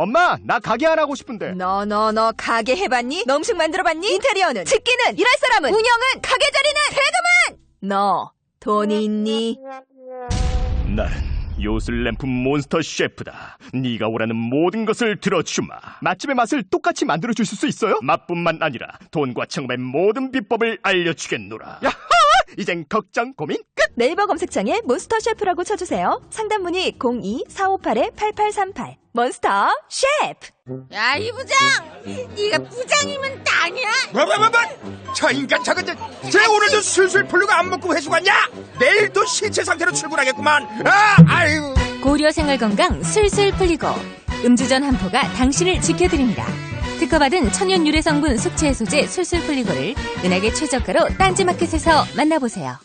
엄마, 나 가게 안 하고 싶은데. 너 가게 해봤니? 너 음식 만들어봤니? 인테리어는? 집기는? 일할 사람은? 운영은? 가게 자리는? 세금은? 너 돈이 있니? 나는 요술램프 몬스터 셰프다. 네가 오라는 모든 것을 들어주마. 맛집의 맛을 똑같이 만들어주실 수 있어요? 맛뿐만 아니라 돈과 청음의 모든 비법을 알려주겠노라. 야하! 이젠 걱정 고민 끝! 네이버 검색창에 몬스터 셰프라고 쳐주세요. 상담 문의 02-4558-8838 몬스터 셰프. 야, 이 부장! 네가 부장이면 땅이야? 뭐? 저 인간 저거 쟤 오늘도 술술 풀리고 안 먹고 회수 갔냐? 내일도 신체 상태로 출근하겠구만. 아이고. 고려 생활건강 술술 풀리고 음주전 한포가 당신을 지켜드립니다. 특허받은 천연 유래 성분 숙취 해소제 술술 풀리고를 은하계 최저가로 딴지마켓에서 만나보세요.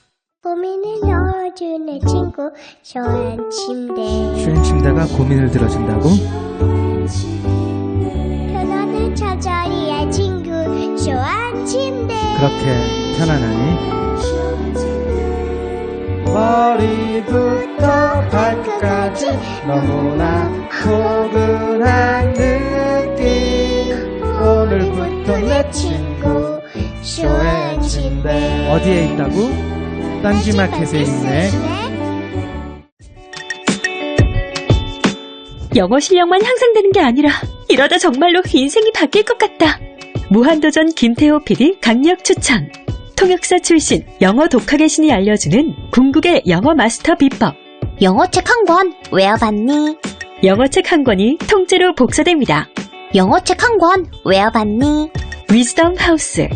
고민을 넣어주는 친구 쇼한 침대. 쇼한 침대가 고민을 들어준다고? 편안한 잠자리의 친구 쇼한 침대. 그렇게 편안하니? 머리부터 발끝까지 너무나 포근한 느낌. 오늘부터 내 친구 쇼한 침대. 어디에 있다고? 딴지마켓에 있네. 영어 실력만 향상되는 게 아니라 이러다 정말로 인생이 바뀔 것 같다. 무한도전 김태호 PD 강력 추천. 통역사 출신 영어 독학의 신이 알려주는 궁극의 영어 마스터 비법. 영어책 한 권 외워봤니? 영어책 한 권이 통째로 복사됩니다. 영어책 한 권 외워봤니? 위즈덤 하우스.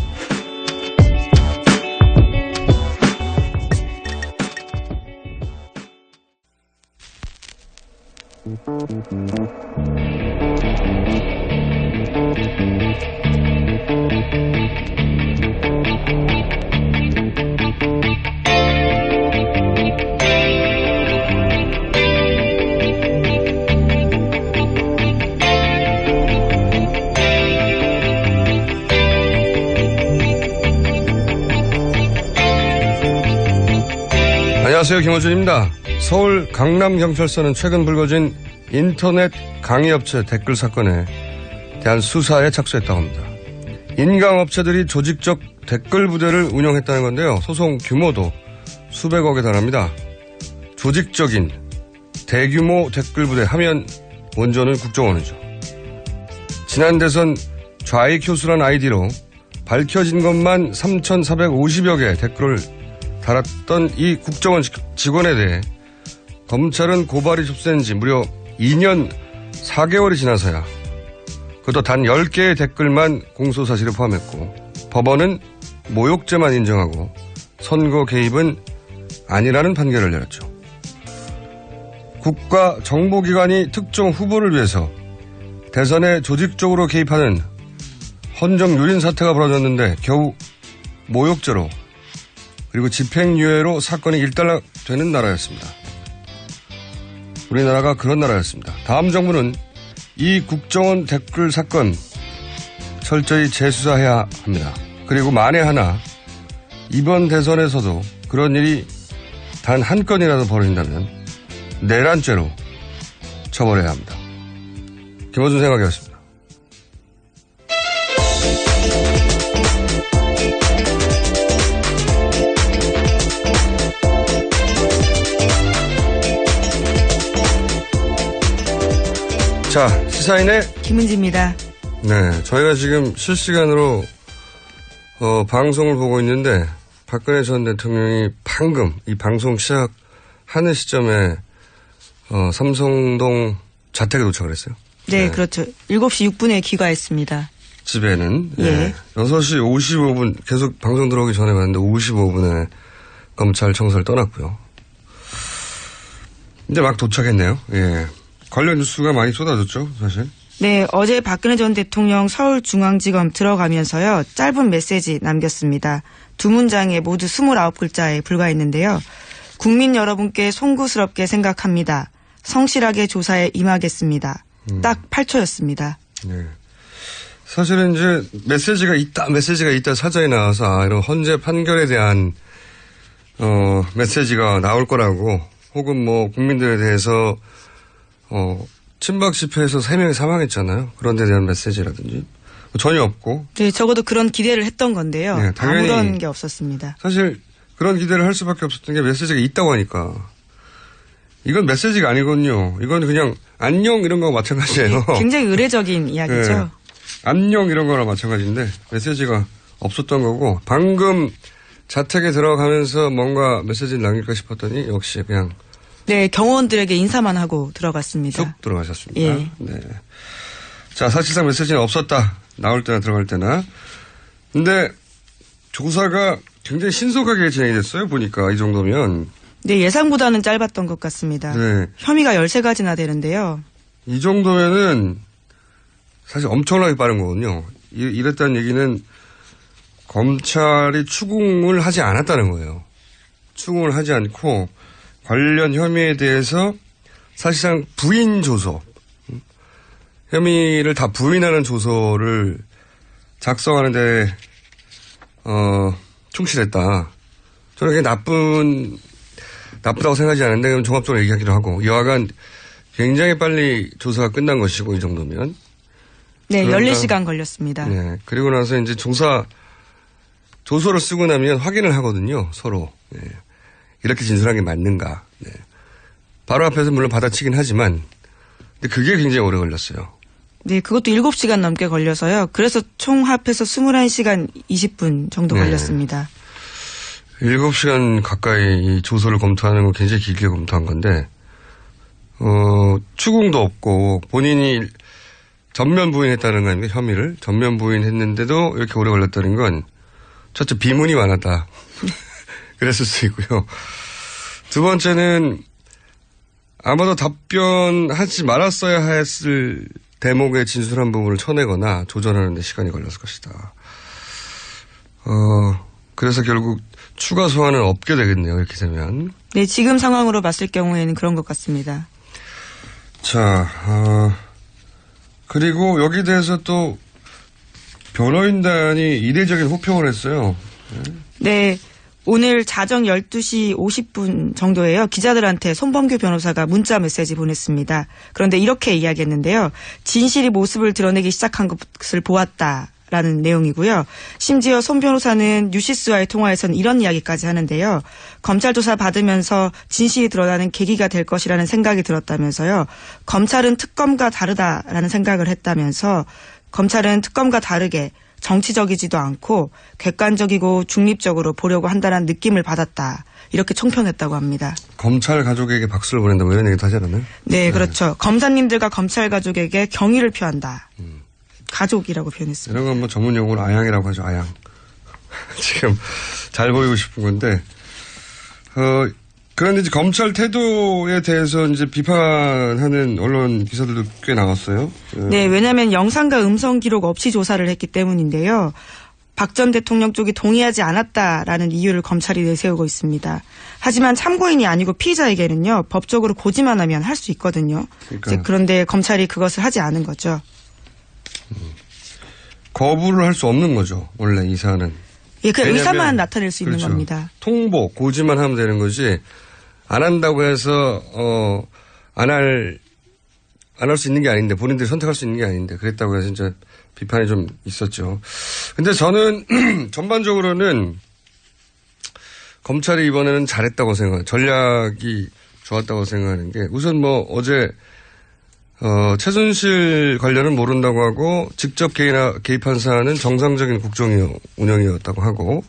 안녕하세요, 김호준입니다. 서울 강남경찰서는 최근 불거진 인터넷 강의업체 댓글 사건에 대한 수사에 착수했다고 합니다. 인강업체들이 조직적 댓글 부대를 운영했다는 건데요. 소송 규모도 수백억에 달합니다. 조직적인 대규모 댓글 부대 하면 원조는 국정원이죠. 지난 대선 좌익효수란 아이디로 밝혀진 것만 3,450여 개의 댓글을 달았던 이 국정원 직원에 대해 검찰은 고발이 접수된 지 무려 2년 4개월이 지나서야 그것도 단 10개의 댓글만 공소사실에 포함했고 법원은 모욕죄만 인정하고 선거 개입은 아니라는 판결을 내렸죠. 국가 정보기관이 특정 후보를 위해서 대선에 조직적으로 개입하는 헌정유린 사태가 벌어졌는데 겨우 모욕죄로 그리고 집행유예로 사건이 일단락되는 나라였습니다. 우리나라가 그런 나라였습니다. 다음 정부는 이 국정원 댓글 사건 철저히 재수사해야 합니다. 그리고 만에 하나 이번 대선에서도 그런 일이 단 한 건이라도 벌어진다면 내란죄로 처벌해야 합니다. 김호준 생각이었습니다. 자, 시사인의 김은지입니다. 네, 저희가 지금 실시간으로 방송을 보고 있는데 박근혜 전 대통령이 방금 이 방송 시작하는 시점에 삼성동 자택에 도착을 했어요. 네, 그렇죠. 7시 6분에 귀가했습니다. 집에는 예. 6시 55분 계속 방송 들어오기 전에 갔는데 55분에 검찰 청사를 떠났고요. 이제 막 도착했네요. 예. 관련 뉴스가 많이 쏟아졌죠, 사실. 네, 어제 박근혜 전 대통령 서울중앙지검 들어가면서요, 짧은 메시지 남겼습니다. 두 문장에 모두 29글자에 불과했는데요. 국민 여러분께 송구스럽게 생각합니다. 성실하게 조사에 임하겠습니다. 딱 8초였습니다. 네. 사실은 이제 메시지가 있다 사전에 나와서 이런 헌재 판결에 대한 메시지가 나올 거라고 혹은 뭐 국민들에 대해서 친박 집회에서 3명이 사망했잖아요. 그런 데 대한 메시지라든지 전혀 없고. 네, 적어도 그런 기대를 했던 건데요. 네, 당연히 아무런 게 없었습니다. 사실 그런 기대를 할 수밖에 없었던 게 메시지가 있다고 하니까. 이건 메시지가 아니거든요. 이건 그냥 안녕 이런 거와 마찬가지예요. 네, 굉장히 의례적인 이야기죠. 네. 안녕 이런 거랑 마찬가지인데 메시지가 없었던 거고 방금 자택에 들어가면서 뭔가 메시지를 남길까 싶었더니 역시 그냥 네, 경호원들에게 인사만 하고 들어갔습니다. 쭉 들어가셨습니다. 예. 네. 자, 사실상 메시지는 없었다. 나올 때나 들어갈 때나. 근데 조사가 굉장히 신속하게 진행이 됐어요. 보니까 이 정도면. 네, 예상보다는 짧았던 것 같습니다. 네. 혐의가 13가지나 되는데요. 이 정도면은 사실 엄청나게 빠른 거거든요. 이랬다는 얘기는 검찰이 추궁을 하지 않았다는 거예요. 추궁을 하지 않고 관련 혐의에 대해서 사실상 부인 조서, 혐의를 다 부인하는 조서를 작성하는데 충실했다. 저는 그게 나쁘다고 생각하지 않은데 그럼 종합적으로 얘기하기로 하고 여하간 굉장히 빨리 조사가 끝난 것이고 이 정도면. 네, 14시간 걸렸습니다. 네, 그리고 나서 이제 조서를 쓰고 나면 확인을 하거든요, 서로. 네. 이렇게 진술한 게 맞는가. 네. 바로 앞에서 물론 받아치긴 하지만, 근데 그게 굉장히 오래 걸렸어요. 네, 그것도 7시간 넘게 걸려서요. 그래서 총 합해서 21시간 20분 정도 네. 걸렸습니다. 7시간 가까이 이 조서를 검토하는 건 굉장히 길게 검토한 건데, 추궁도 없고, 본인이 전면 부인했다는 거 아닙니까? 혐의를. 전면 부인했는데도 이렇게 오래 걸렸다는 건, 첫째, 비문이 많았다. 그랬을 수 있고요. 두 번째는 아마도 답변하지 말았어야 했을 대목의 진술한 부분을 쳐내거나 조절하는 데 시간이 걸렸을 것이다. 그래서 결국 추가 소환은 없게 되겠네요. 이렇게 되면. 네, 지금 상황으로 봤을 경우에는 그런 것 같습니다. 자, 그리고 여기에 대해서 또 변호인단이 이례적인 호평을 했어요. 네. 오늘 자정 12시 50분 정도에요. 기자들한테 손범규 변호사가 문자 메시지 보냈습니다. 그런데 이렇게 이야기했는데요. 진실이 모습을 드러내기 시작한 것을 보았다라는 내용이고요. 심지어 손 변호사는 뉴시스와의 통화에서는 이런 이야기까지 하는데요. 검찰 조사 받으면서 진실이 드러나는 계기가 될 것이라는 생각이 들었다면서요. 검찰은 특검과 다르다라는 생각을 했다면서 검찰은 특검과 다르게 정치적이지도 않고 객관적이고 중립적으로 보려고 한다는 느낌을 받았다. 이렇게 총평했다고 합니다. 검찰 가족에게 박수를 보낸다고 이런 얘기도 하지 않았나요? 네, 그렇죠. 검사님들과 검찰 가족에게 경의를 표한다. 가족이라고 표현했습니다. 이런 건 뭐 전문 용어로 아양이라고 하죠. 아양. 지금 잘 보이고 싶은 건데 그런데 이제 검찰 태도에 대해서 이제 비판하는 언론 기사들도 꽤 나왔어요. 네, 왜냐하면 영상과 음성 기록 없이 조사를 했기 때문인데요. 박 전 대통령 쪽이 동의하지 않았다라는 이유를 검찰이 내세우고 있습니다. 하지만 참고인이 아니고 피의자에게는요. 법적으로 고지만 하면 할 수 있거든요. 그러니까. 그런데 검찰이 그것을 하지 않은 거죠. 거부를 할 수 없는 거죠. 원래 이 사안은. 예, 그 의사만 나타낼 수 있는 그렇죠. 겁니다. 통보, 고지만 하면 되는 거지. 안 한다고 해서 안 할 수 있는 게 아닌데 본인들이 선택할 수 있는 게 아닌데 그랬다고 해서 진짜 비판이 좀 있었죠. 근데 저는 전반적으로는 검찰이 이번에는 잘했다고 생각해요. 전략이 좋았다고 생각하는 게 우선 뭐 어제 최순실 관련은 모른다고 하고 직접 개입한 사안은 정상적인 국정 운영이었다고 하고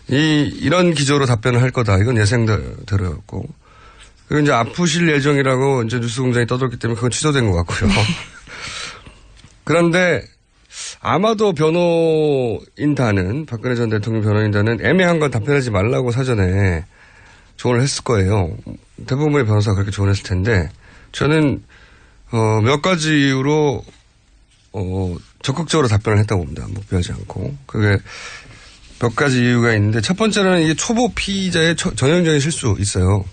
이런 기조로 답변을 할 거다. 이건 예상대로였고. 그리고 이제 아프실 예정이라고 이제 뉴스공장이 떠들기 때문에 그건 취소된 것 같고요. 그런데 아마도 변호인단은 박근혜 전 대통령 변호인단은 애매한 건 답변하지 말라고 사전에 조언을 했을 거예요. 대부분의 변호사가 그렇게 조언했을 텐데 저는 몇 가지 이유로 적극적으로 답변을 했다고 봅니다. 묵비하지 않고. 그게 몇 가지 이유가 있는데 첫 번째는 이게 초보 피의자의 전형적인 실수 있어요.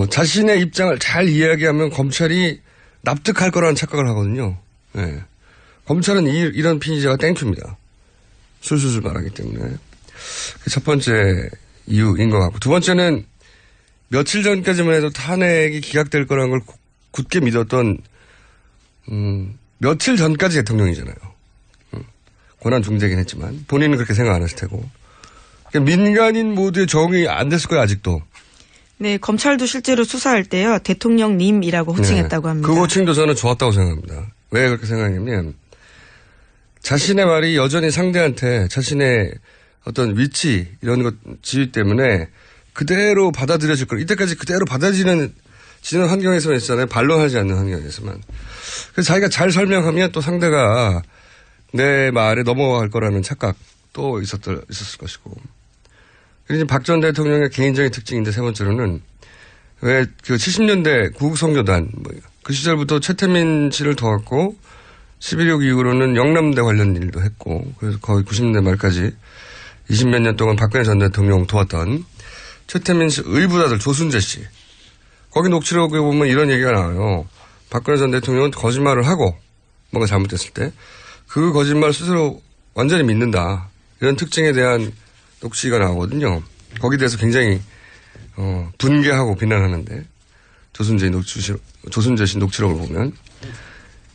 자신의 입장을 잘 이야기하면 검찰이 납득할 거라는 착각을 하거든요. 네. 검찰은 이런 피의자가 땡큐입니다. 술술술 말하기 때문에. 그게 첫 번째 이유인 것 같고 두 번째는 며칠 전까지만 해도 탄핵이 기각될 거라는 걸 굳게 믿었던 며칠 전까지 대통령이잖아요. 권한 중재긴 했지만 본인은 그렇게 생각 안 했을 테고. 그러니까 민간인 모두의 적응이 안 됐을 거예요 아직도. 네, 검찰도 실제로 수사할 때요. 대통령님이라고 호칭했다고 합니다. 그 호칭도 저는 좋았다고 생각합니다. 왜 그렇게 생각하냐면 자신의 말이 여전히 상대한테 자신의 어떤 위치 이런 것 지위 때문에 그대로 받아들여질 걸 이때까지 그대로 받아지는 환경에서만 있잖아요. 반론하지 않는 환경에서만. 그래서 자기가 잘 설명하면 또 상대가 내 말에 넘어갈 거라는 착각도 있었을 것이고. 그리고 박 전 대통령의 개인적인 특징인데 세 번째로는 왜 그 70년대 구국선교단 그 시절부터 최태민 씨를 도왔고 11.6 이후로는 영남대 관련 일도 했고 그래서 거의 90년대 말까지 20몇 년 동안 박근혜 전 대통령 도왔던 최태민 씨 의붓아들 조순재 씨. 거기 녹취록에 보면 이런 얘기가 나와요. 박근혜 전 대통령은 거짓말을 하고 뭔가 잘못됐을 때 그 거짓말 스스로 완전히 믿는다. 이런 특징에 대한 녹취가 나오거든요. 거기에 대해서 굉장히 분개하고 비난하는데 조순재 씨 녹취록을 보면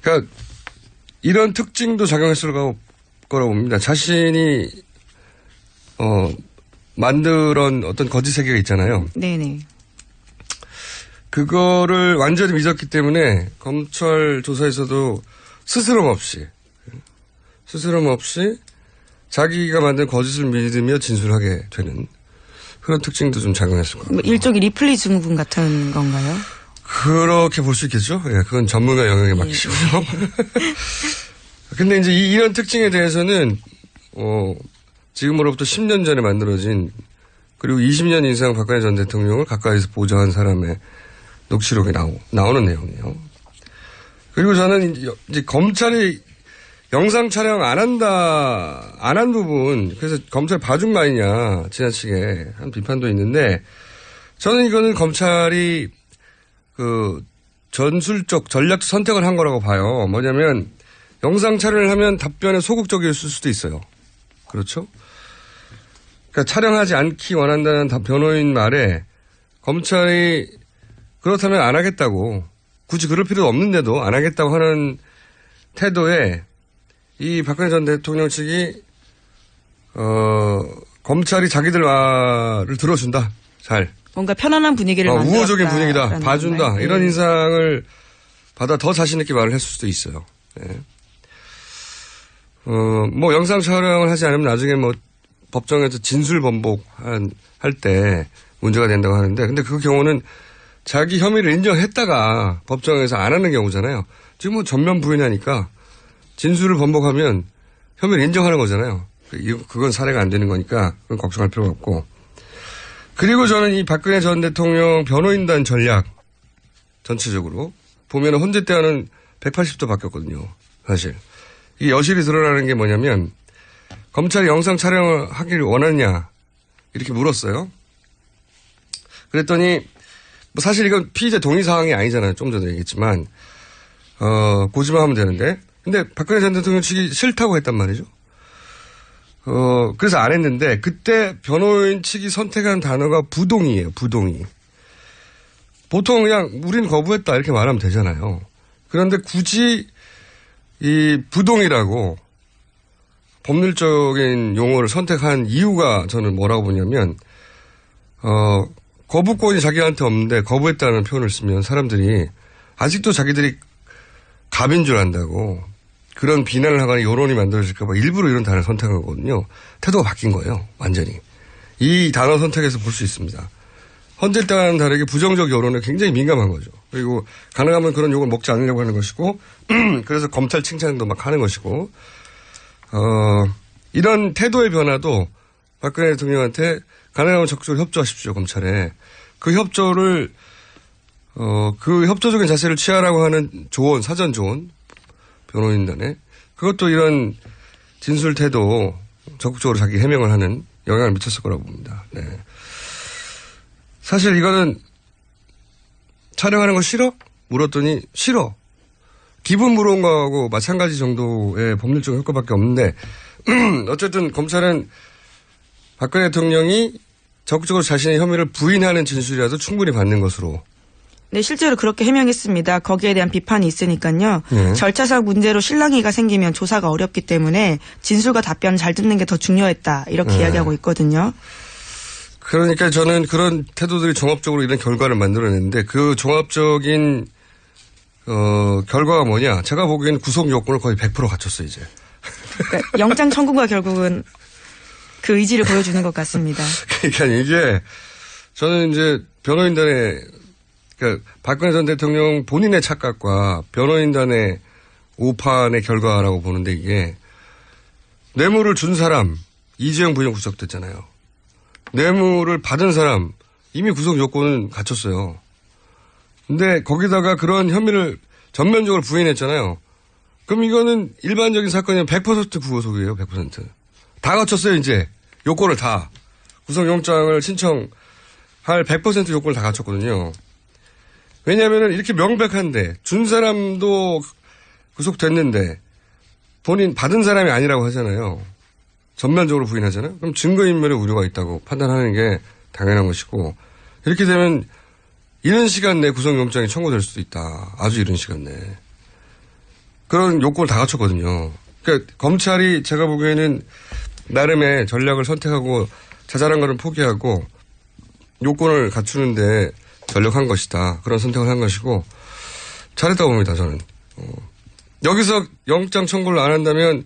그러니까 이런 특징도 작용했을 거라고 봅니다. 자신이 만들어온 어떤 거짓 세계가 있잖아요. 네네. 그거를 완전히 믿었기 때문에 검찰 조사에서도 스스럼 없이 자기가 만든 거짓을 믿으며 진술하게 되는 그런 특징도 좀 작용했을 거예요. 일종의 리플리 증후군 같은 건가요? 그렇게 볼 수 있겠죠. 예, 그건 전문가 영역에 맡기시고요. 근데 이제 이런 특징에 대해서는 지금으로부터 10년 전에 만들어진 그리고 20년 이상 박근혜 전 대통령을 가까이서 보좌한 사람의 녹취록에 나오는 내용이에요. 그리고 저는 이제 검찰이 영상 촬영 안 한 부분, 그래서 검찰 봐준 거 아니냐, 지나치게 한 비판도 있는데, 저는 이거는 검찰이 전술적, 전략적 선택을 한 거라고 봐요. 뭐냐면, 영상 촬영을 하면 답변에 소극적일 수도 있어요. 그렇죠? 그러니까 촬영하지 않기 원한다는 변호인 말에, 검찰이 그렇다면 안 하겠다고, 굳이 그럴 필요도 없는데도 안 하겠다고 하는 태도에, 이 박근혜 전 대통령 측이 검찰이 자기들 말을 들어준다. 잘. 뭔가 편안한 분위기를 만들었다. 우호적인 분위기다. 봐준다. 건가요? 이런 인상을 받아 더 자신 있게 말을 했을 수도 있어요. 네. 뭐 영상 촬영을 하지 않으면 나중에 뭐 법정에서 진술 번복할 때 문제가 된다고 하는데 근데 그 경우는 자기 혐의를 인정했다가 법정에서 안 하는 경우잖아요. 지금 뭐 전면 부인하니까 진술을 번복하면 혐의를 인정하는 거잖아요. 그건 사례가 안 되는 거니까 그건 걱정할 필요가 없고. 그리고 저는 이 박근혜 전 대통령 변호인단 전략 전체적으로 보면 헌재 때와는 180도 바뀌었거든요. 사실. 이게 여실히 드러나는 게 뭐냐면 검찰이 영상 촬영을 하길 원하느냐 이렇게 물었어요. 그랬더니 뭐 사실 이건 피의자 동의 사항이 아니잖아요. 좀 전에 얘기했지만 고지만 하면 되는데 근데 박근혜 전 대통령 측이 싫다고 했단 말이죠. 그래서 안 했는데 그때 변호인 측이 선택한 단어가 부동의예요. 부동의. 보통 그냥 우린 거부했다 이렇게 말하면 되잖아요. 그런데 굳이 이 부동의라고 법률적인 용어를 선택한 이유가 저는 뭐라고 보냐면 거부권이 자기한테 없는데 거부했다는 표현을 쓰면 사람들이 아직도 자기들이 갑인 줄 안다고 그런 비난을 하거나 여론이 만들어질까 봐 일부러 이런 단어를 선택한 거거든요. 태도가 바뀐 거예요. 완전히. 이 단어 선택에서 볼 수 있습니다. 헌재 때와는 다르게 부정적 여론에 굉장히 민감한 거죠. 그리고 가능하면 그런 욕을 먹지 않으려고 하는 것이고 그래서 검찰 칭찬도 막 하는 것이고 이런 태도의 변화도 박근혜 대통령한테 가능하면 적극적으로 협조하십시오. 검찰에. 그 협조를 그 협조적인 자세를 취하라고 하는 조언, 사전 조언 변호인단에 그것도 이런 진술 태도 적극적으로 자기 해명을 하는 영향을 미쳤을 거라고 봅니다. 네. 사실 이거는 촬영하는 거 싫어? 물었더니 싫어. 기분 물어온 거하고 마찬가지 정도의 법률적 효과밖에 없는데 어쨌든 검찰은 박근혜 대통령이 적극적으로 자신의 혐의를 부인하는 진술이라도 충분히 받는 것으로 네, 실제로 그렇게 해명했습니다. 거기에 대한 비판이 있으니까요. 네. 절차상 문제로 실랑이가 생기면 조사가 어렵기 때문에 진술과 답변을 잘 듣는 게 더 중요했다. 이렇게 네. 이야기하고 있거든요. 그러니까 저는 그런 태도들이 종합적으로 이런 결과를 만들어냈는데 그 종합적인 결과가 뭐냐. 제가 보기에는 구속 요건을 거의 100% 갖췄어요, 이제. 그러니까 영장 청구가 결국은 그 의지를 보여주는 것 같습니다. 그러니까 이게 저는 이제 변호인단의 그러니까 박근혜 전 대통령 본인의 착각과 변호인단의 오판의 결과라고 보는데 이게 뇌물을 준 사람 이재용 부회장 구속됐잖아요. 뇌물을 받은 사람 이미 구속 요건은 갖췄어요. 근데 거기다가 그런 혐의를 전면적으로 부인했잖아요. 그럼 이거는 일반적인 사건이면 100% 구속이에요. 100%. 다 갖췄어요. 이제 요건을 다. 구속영장을 신청할 100% 요건을 다 갖췄거든요. 왜냐하면 이렇게 명백한데 준 사람도 구속됐는데 본인 받은 사람이 아니라고 하잖아요. 전면적으로 부인하잖아요. 그럼 증거인멸의 우려가 있다고 판단하는 게 당연한 것이고 이렇게 되면 이른 시간 내에 구속영장이 청구될 수도 있다. 아주 이른 시간 내에. 그런 요건을 다 갖췄거든요. 그러니까 검찰이 제가 보기에는 나름의 전략을 선택하고 자잘한 거는 포기하고 요건을 갖추는데 전력한 것이다. 그런 선택을 한 것이고 잘했다고 봅니다. 저는. 여기서 영장 청구를 안 한다면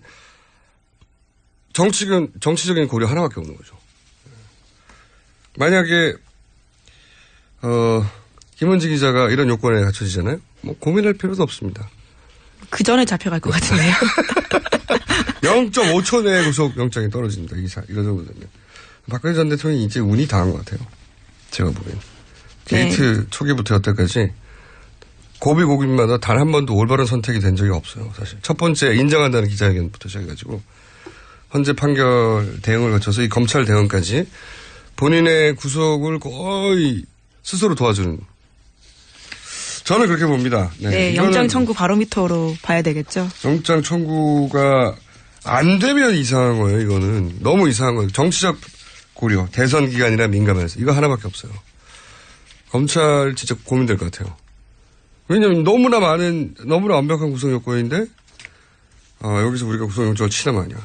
정치적인 고려 하나밖에 없는 거죠. 만약에 김은지 기자가 이런 요건에 갖춰지잖아요. 뭐 고민할 필요도 없습니다. 그 전에 잡혀갈 것 같은데요. 0.5초 내에 구속영장이 떨어집니다. 이런 정도 되면. 박근혜 전 대통령이 이제 운이 다한 것 같아요. 제가 보기엔. 게이트 초기부터 여태까지 고비고비마다 단 한 번도 올바른 선택이 된 적이 없어요. 사실. 첫 번째 인정한다는 기자회견부터 시작해가지고 헌재 판결 대응을 거쳐서 이 검찰 대응까지 본인의 구속을 거의 스스로 도와주는 저는 그렇게 봅니다. 네, 영장 청구 바로미터로 봐야 되겠죠. 영장 청구가 안 되면 이상한 거예요. 이거는 너무 이상한 거예요. 정치적 고려, 대선 기간이나 민감해서 이거 하나밖에 없어요. 검찰 진짜 고민될 것 같아요. 왜냐하면 너무나 완벽한 구속 요건인데 여기서 우리가 구속영장을 치나 마냐.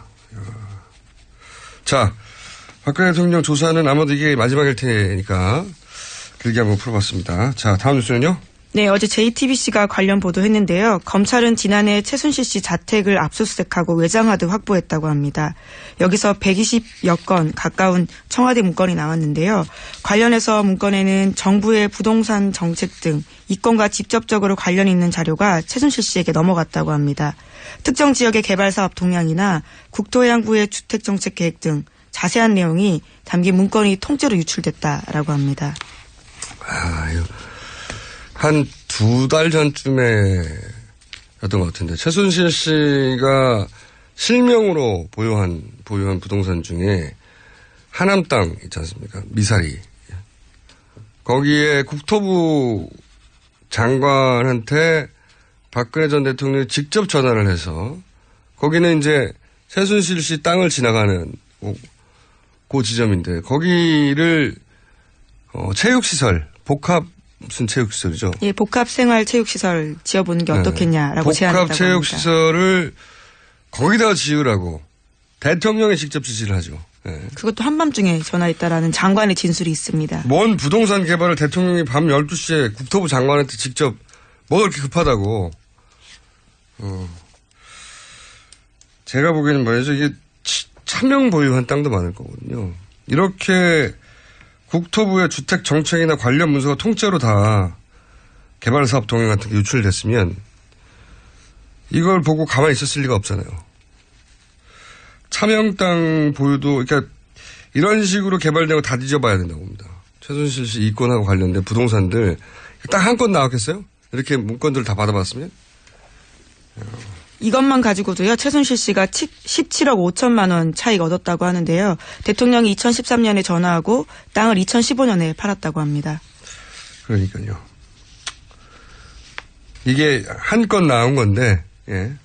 자, 박근혜 대통령 조사는 아마도 이게 마지막일 테니까 길게 한번 풀어봤습니다. 자, 다음 뉴스는요. 네, 어제 JTBC가 관련 보도했는데요. 검찰은 지난해 최순실 씨 자택을 압수수색하고 외장하드 확보했다고 합니다. 여기서 120여 건 가까운 청와대 문건이 나왔는데요. 관련해서 문건에는 정부의 부동산 정책 등 이 건과 직접적으로 관련 있는 자료가 최순실 씨에게 넘어갔다고 합니다. 특정 지역의 개발 사업 동향이나 국토해양부의 주택정책 계획 등 자세한 내용이 담긴 문건이 통째로 유출됐다라고 합니다. 한 2달 전쯤에 였던 것 같은데 최순실 씨가 실명으로 보유한 부동산 중에 하남 땅 있지 않습니까? 미사리. 거기에 국토부 장관한테 박근혜 전 대통령이 직접 전화를 해서 거기는 이제 최순실 씨 땅을 지나가는 그 지점인데 거기를 체육시설 무슨 체육시설이죠? 예, 복합생활체육시설 지어보는 게 어떻겠냐라고 제안했다고 합니다. 복합체육시설을 거기다가 지으라고 대통령이 직접 지시를 하죠. 네. 그것도 한밤중에 전화했다라는 장관의 진술이 있습니다. 뭔 부동산 개발을 대통령이 밤 12시에 국토부 장관한테 직접 뭐가 그렇게 급하다고. 제가 보기에는 말이죠. 이게 차명 보유한 땅도 많을 거거든요. 이렇게 국토부의 주택 정책이나 관련 문서가 통째로 다 개발 사업 동향 같은 게 유출됐으면 이걸 보고 가만히 있었을 리가 없잖아요. 차명 땅 보유도 그러니까 이런 식으로 개발되고 다 뒤져봐야 된다고 봅니다. 최순실 씨 이권하고 관련된 부동산들 딱 한 건 나왔겠어요? 이렇게 문건들을 다 받아봤으면? 이것만 가지고도요. 최순실 씨가 17억 5천만 원 차익 얻었다고 하는데요. 대통령이 2013년에 전화하고 땅을 2015년에 팔았다고 합니다. 그러니까요. 이게 한 건 나온 건데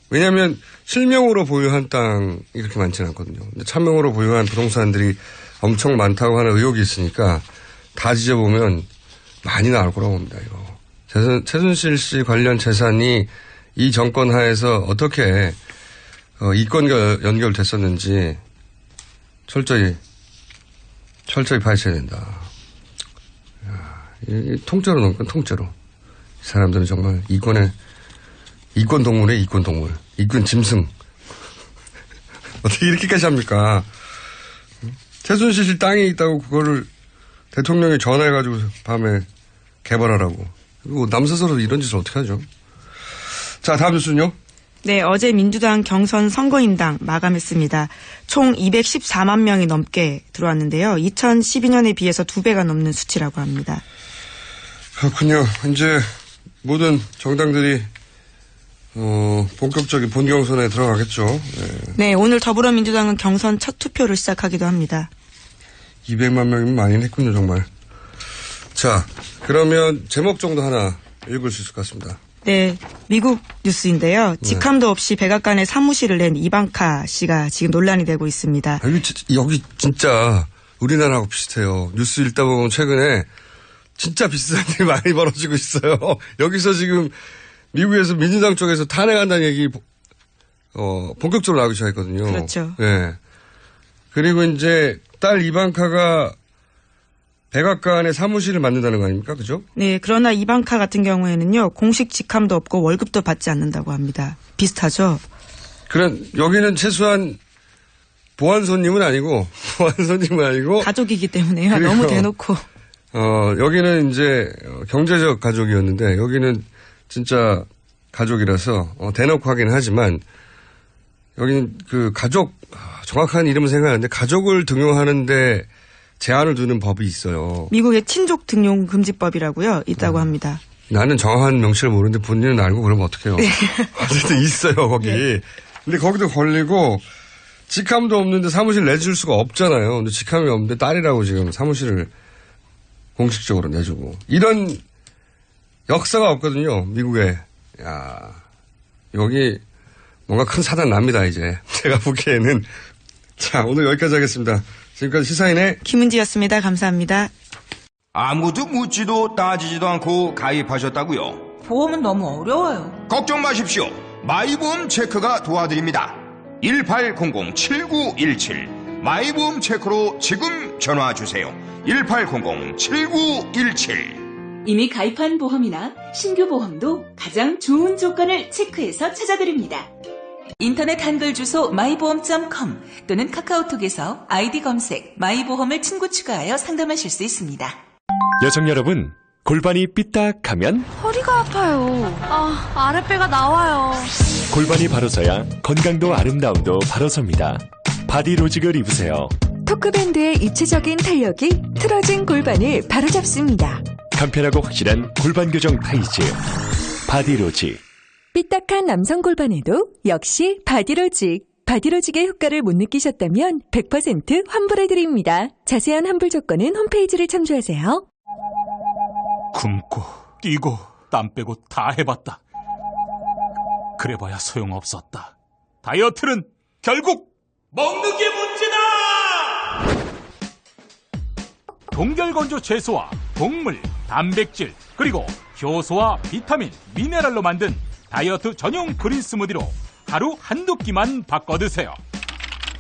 왜냐하면 실명으로 보유한 땅이 그렇게 많지는 않거든요. 근데 차명으로 보유한 부동산들이 엄청 많다고 하는 의혹이 있으니까 다 지져보면 많이 나올 거라고 봅니다. 이거 최순실 씨 관련 재산이 이 정권 하에서 어떻게 이권과 연결됐었는지 철저히 파헤쳐야 된다. 통째로 넘건 통째로. 이 사람들은 정말 이권 동물이에요, 이권 동물. 이권 짐승. 어떻게 이렇게까지 합니까? 최순실 씨 땅이 있다고 그거를 대통령이 전화해가지고 밤에 개발하라고. 그리고 남서서로 이런 짓을 어떻게 하죠? 자, 다음 뉴스는요? 네, 어제 민주당 경선 선거인당 마감했습니다. 총 214만 명이 넘게 들어왔는데요. 2012년에 비해서 2배가 넘는 수치라고 합니다. 그렇군요. 이제 모든 정당들이 본격적인 본경선에 들어가겠죠. 네, 오늘 더불어민주당은 경선 첫 투표를 시작하기도 합니다. 200만 명이면 많이 했군요, 정말. 자, 그러면 제목 정도 하나 읽을 수 있을 것 같습니다. 네, 미국 뉴스인데요. 직함도 없이 백악관에 사무실을 낸 이방카 씨가 지금 논란이 되고 있습니다. 여기 진짜 우리나라하고 비슷해요. 뉴스 읽다 보면 최근에 진짜 비슷한 일이 많이 벌어지고 있어요. 여기서 지금 미국에서 민주당 쪽에서 탄핵한다는 얘기 본격적으로 나오기 시작했거든요. 그렇죠. 네. 그리고 이제 딸 이방카가 백악관에 사무실을 만든다는 거 아닙니까? 그죠? 네, 그러나 이방카 같은 경우에는요. 공식 직함도 없고 월급도 받지 않는다고 합니다. 비슷하죠? 여기는 최소한 보안 손님은 아니고 가족이기 때문에요. 너무 대놓고. 여기는 이제 경제적 가족이었는데 여기는 진짜 가족이라서 대놓고 하긴 하지만 여기는 그 가족 정확한 이름은 생각하는데 가족을 등용하는데 제한을 두는 법이 있어요. 미국의 친족 등용 금지법이라고요. 있다고 합니다. 나는 정확한 명칭을 모르는데 본인은 알고 그러면 어떡해요. 네. 어쨌든 있어요 거기. 네. 근데 거기도 걸리고 직함도 없는데 사무실 내줄 수가 없잖아요. 근데 직함이 없는데 딸이라고 지금 사무실을 공식적으로 내주고. 이런 역사가 없거든요. 미국에. 야, 여기 뭔가 큰 사단 납니다 이제. 제가 보기에는. 자, 오늘 여기까지 하겠습니다. 지금까지 시사인의 김은지였습니다. 감사합니다. 아무도 묻지도 따지지도 않고 가입하셨다고요? 보험은 너무 어려워요. 걱정 마십시오. 마이보험 체크가 도와드립니다. 1800-7917 마이보험 체크로 지금 전화주세요. 1800-7917 이미 가입한 보험이나 신규 보험도 가장 좋은 조건을 체크해서 찾아드립니다. 인터넷 한글 주소 마이보험.com 또는 카카오톡에서 아이디 검색 마이보험을 친구 추가하여 상담하실 수 있습니다. 여성 여러분, 골반이 삐딱하면 허리가 아파요. 아랫배가 나와요. 골반이 바로 서야 건강도 아름다움도 바로 섭니다. 바디로직을 입으세요. 토크밴드의 입체적인 탄력이 틀어진 골반을 바로잡습니다. 간편하고 확실한 골반 교정 타이즈 바디로직. 삐딱한 남성 골반에도 역시 바디로직. 바디로직의 효과를 못 느끼셨다면 100% 환불해드립니다. 자세한 환불 조건은 홈페이지를 참조하세요. 굶고 뛰고 땀 빼고 다 해봤다. 그래봐야 소용없었다. 다이어트는 결국 먹는 게 문제다! 동결건조 채소와 곡물, 단백질, 그리고 효소와 비타민, 미네랄로 만든 다이어트 전용 그린 스무디로 하루 한두 끼만 바꿔 드세요.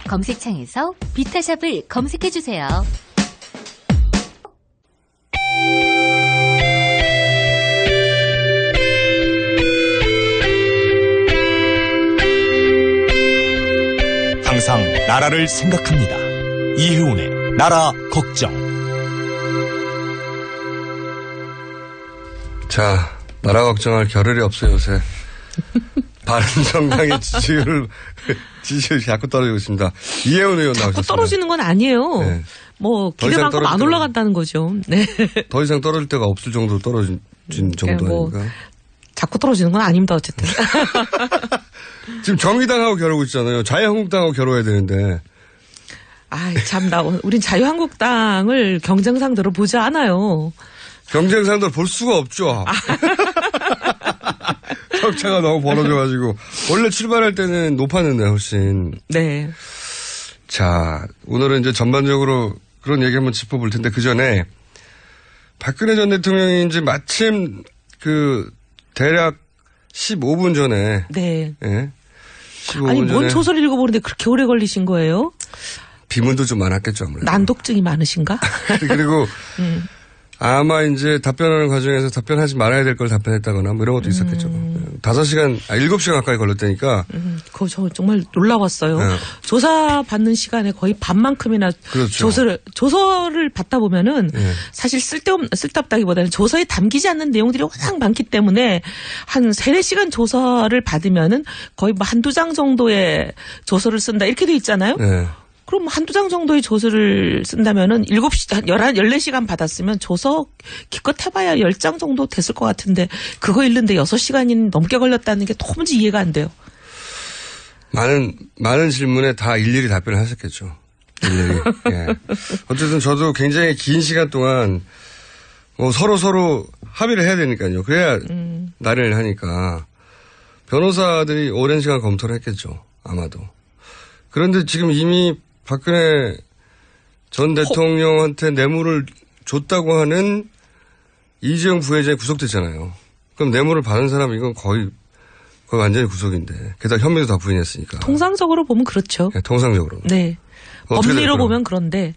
검색창에서 비타샵을 검색해주세요. 항상 나라를 생각합니다. 이혜훈의 나라 걱정. 자, 나라 걱정할 겨를이 없어요 요새. 바른정당의 지지율이 자꾸 떨어지고 있습니다. 이혜훈 의원 나오셨습니다. 자꾸 떨어지는 건 아니에요. 네. 뭐 기대만큼 안 올라간다는 거죠. 네. 더 이상 떨어질 데가 없을 정도로 떨어진 정도 아닌가? 자꾸 떨어지는 건 아닙니다. 어쨌든. 지금 정의당하고 겨루고 있잖아요. 자유한국당하고 겨뤄야 되는데. 참나. 우린 자유한국당을 경쟁상대로 보지 않아요. 경쟁상대로 볼 수가 없죠. 격차가 너무 벌어져가지고. 원래 출발할 때는 높았는데, 훨씬. 네. 자, 오늘은 이제 전반적으로 그런 얘기 한번 짚어볼 텐데, 그 전에 박근혜 전 대통령이 이제 마침 대략 15분 전에. 네. 예. 15분 아니, 전에. 뭔 소설을 읽어보는데 그렇게 오래 걸리신 거예요? 비문도 좀 많았겠죠, 아무래도. 난독증이 많으신가? 그리고 아마 이제 답변하는 과정에서 답변하지 말아야 될 걸 답변했다거나 뭐 이런 것도 있었겠죠. 7시간 가까이 걸렸다니까. 그거 저 정말 놀라웠어요. 네. 조사 받는 시간에 거의 반만큼이나 그렇죠. 조서를 받다 보면은 네. 사실 쓸데없다기보다는 조서에 담기지 않는 내용들이 워낙 많기 때문에 한 3-4시간 조서를 받으면은 거의 뭐 한두 장 정도의 조서를 쓴다 이렇게 돼 있잖아요. 네. 그럼 한두 장 정도의 조서를 쓴다면은 14시간 받았으면 조서 기껏 해봐야 10장 정도 됐을 것 같은데 그거 읽는데 6시간이 넘게 걸렸다는 게 도무지 이해가 안 돼요. 많은 질문에 다 일일이 답변을 하셨겠죠. 일일이. 예. 어쨌든 저도 굉장히 긴 시간 동안 뭐 서로 합의를 해야 되니까요. 그래야 날을 하니까 변호사들이 오랜 시간 검토를 했겠죠. 아마도. 그런데 지금 이미 박근혜 전 대통령한테 뇌물을 줬다고 하는 이재용 부회장이 구속됐잖아요. 그럼 뇌물을 받은 사람은 이건 거의 완전히 구속인데. 게다가 혐의도 다 부인했으니까. 통상적으로 보면 그렇죠. 네, 통상적으로. 네. 법리로 보면 그런데.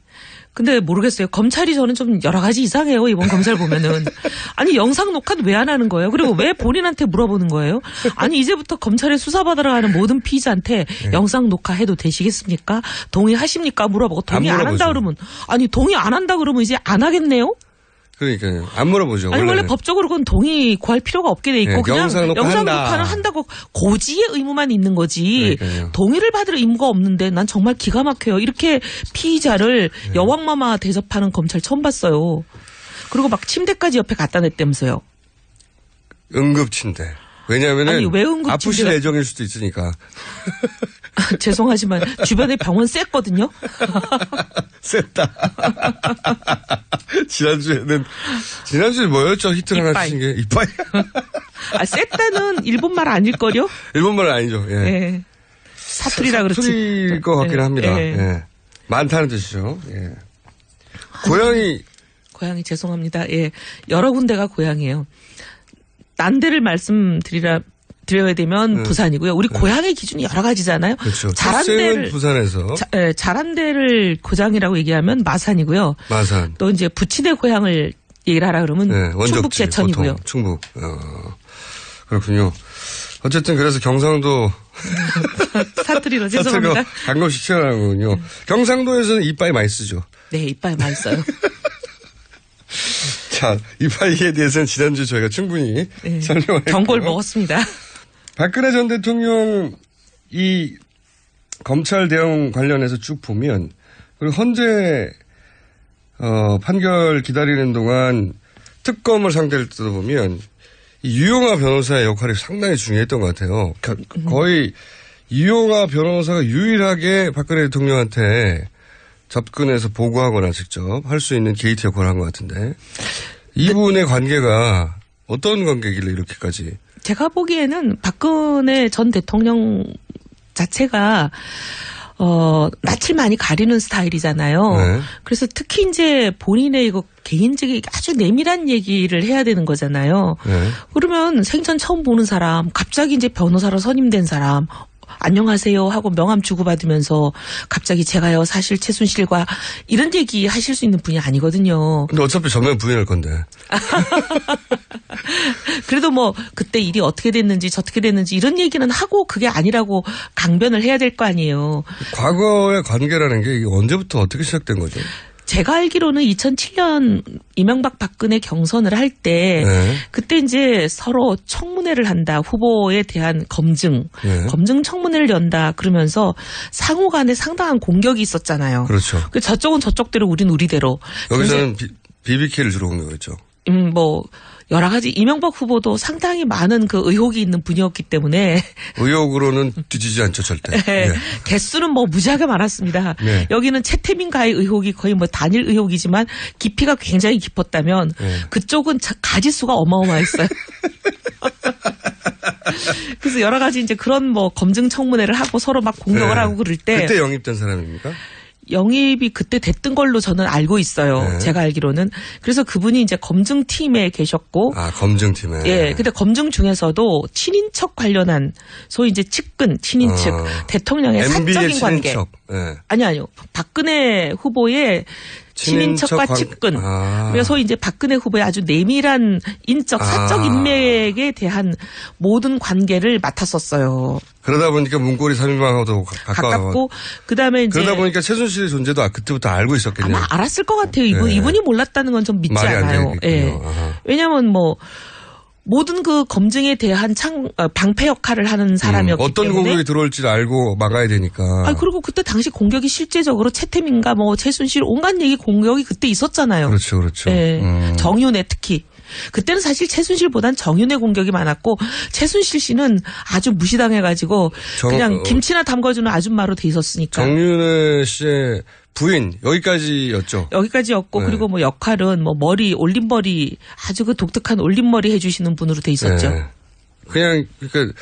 근데 모르겠어요. 검찰이 저는 좀 여러 가지 이상해요. 이번 검찰 보면은. 아니 영상 녹화는 왜 안 하는 거예요? 그리고 왜 본인한테 물어보는 거예요? 아니 이제부터 검찰에 수사받으러 가는 모든 피의자한테 네. 영상 녹화해도 되시겠습니까? 동의하십니까? 물어보고 동의 안 한다 그러면 아니 동의 안 한다 그러면 이제 안 하겠네요? 그러니까요. 안 물어보죠. 아니 원래 법적으로 그건 동의 구할 필요가 없게 돼 있고 네, 그냥 영상 녹화는 한다고 고지의 의무만 있는 거지. 그러니까요. 동의를 받을 의무가 없는데 난 정말 기가 막혀요. 이렇게 피의자를 여왕마마 대접하는 검찰 처음 봤어요. 그리고 막 침대까지 옆에 갖다 냈다면서요. 응급침대. 왜냐하면은 아니, 왜 응급침대가- 아프실 예정일 수도 있으니까. 죄송하지만 주변에 병원 셌거든요. 셌다. 지난주에 뭐였죠? 히트를 하나 이빠이. 치신 게 이빠이. 아, 셌다는 일본말 아닐걸요? 일본말은 아니죠. 예. 네. 사투리라 그렇지. 사투리일 것 같긴 네. 합니다. 네. 예. 많다는 뜻이죠. 예. 고향이 죄송합니다. 예. 여러 군데가 고향이에요. 난데를 드려야 되면 부산이고요. 우리 고향의 기준이 여러 가지잖아요. 그렇죠. 잘한 데를 부산에서 잘한 데를 고장이라고 얘기하면 마산이고요. 마산. 또 이제 부친의 고향을 얘기를 하라 그러면 충북 원적지, 제천이고요. 보통 충북. 그렇군요. 어쨌든 그래서 경상도 사투리로 죄송합니다. 가끔씩 튀어나오는군요. 경상도에서는 이빠이 많이 쓰죠. 네, 이빠이 많이 써요. 자, 이빠이에 대해서는 지난주 저희가 충분히 설명을 경고를 먹었습니다. 박근혜 전 대통령 이 검찰 대응 관련해서 쭉 보면 그리고 헌재 판결 기다리는 동안 특검을 상대로 뜯어보면 이 유용하 변호사의 역할이 상당히 중요했던 것 같아요. 거의 유용하 변호사가 유일하게 박근혜 대통령한테 접근해서 보고하거나 직접 할 수 있는 게이트 역할을 한 것 같은데 이분의 관계가 어떤 관계길래 이렇게까지? 제가 보기에는 박근혜 전 대통령 자체가 낯을 많이 가리는 스타일이잖아요. 네. 그래서 특히 이제 본인의 이거 개인적인 아주 내밀한 얘기를 해야 되는 거잖아요. 네. 그러면 생전 처음 보는 사람, 갑자기 이제 변호사로 선임된 사람, 안녕하세요 하고 명함 주고받으면서 갑자기 제가요 사실 최순실과 이런 얘기 하실 수 있는 분이 아니거든요. 근데 어차피 전면 부인할 건데. 그래도 뭐 그때 일이 어떻게 됐는지 저떻게 됐는지 이런 얘기는 하고 그게 아니라고 강변을 해야 될 거 아니에요. 과거의 관계라는 게 이게 언제부터 어떻게 시작된 거죠? 제가 알기로는 2007년 이명박 박근혜 경선을 할 때 그때 이제 서로 청문회를 한다. 후보에 대한 검증 청문회를 연다. 그러면서 상호 간에 상당한 공격이 있었잖아요. 그렇죠. 저쪽은 저쪽대로 우린 우리대로. 여기서는 BBK를 주로 공격했죠. 뭐 여러 가지 이명박 후보도 상당히 많은 그 의혹이 있는 분이었기 때문에 의혹으로는 뒤지지 않죠 절대. 네. 개수는 뭐 무지하게 많았습니다. 네. 여기는 최태민과의 의혹이 거의 뭐 단일 의혹이지만 깊이가 굉장히 깊었다면 그쪽은 가지수가 어마어마했어요. 그래서 여러 가지 이제 그런 뭐 검증 청문회를 하고 서로 막 공격을 하고 그럴 때 그때 영입된 사람입니까? 영입이 그때 됐던 걸로 저는 알고 있어요. 네. 제가 알기로는. 그래서 그분이 이제 검증팀에 계셨고. 아, 검증팀에. 예. 근데 검증 중에서도 친인척 관련한 소위 이제 측근, 친인척, 대통령의 사적인 관계. 친인척. 네. 아니요. 박근혜 후보의 친인척과 측근. 그래서 소위 이제 박근혜 후보의 아주 내밀한 인적, 사적 인맥에 대한 모든 관계를 맡았었어요. 그러다 보니까 문고리 3인방하고도 가깝고, 그 다음에 이제. 그러다 보니까 최순실의 존재도 그때부터 알고 있었겠네요. 아마 알았을 것 같아요. 이분이 몰랐다는 건 좀 믿지 말이 않아요. 예. 왜냐면 뭐, 모든 그 검증에 대한 방패 역할을 하는 사람이었기 어떤 때문에. 공격이 들어올지를 알고 막아야 되니까. 그리고 그때 당시 공격이 실제적으로 최태민과 뭐 최순실 온갖 얘기 공격이 그때 있었잖아요. 그렇죠. 예. 정윤회 특히. 그때는 사실 최순실보단 정윤회 공격이 많았고 최순실 씨는 아주 무시당해가지고 그냥 김치나 담궈주는 아줌마로 돼 있었으니까. 정윤회 씨의 부인 여기까지였죠. 여기까지였고 네. 그리고 뭐 역할은 뭐 머리 올림머리 아주 그 독특한 올림머리 해주시는 분으로 돼 있었죠. 네. 그냥 그러니까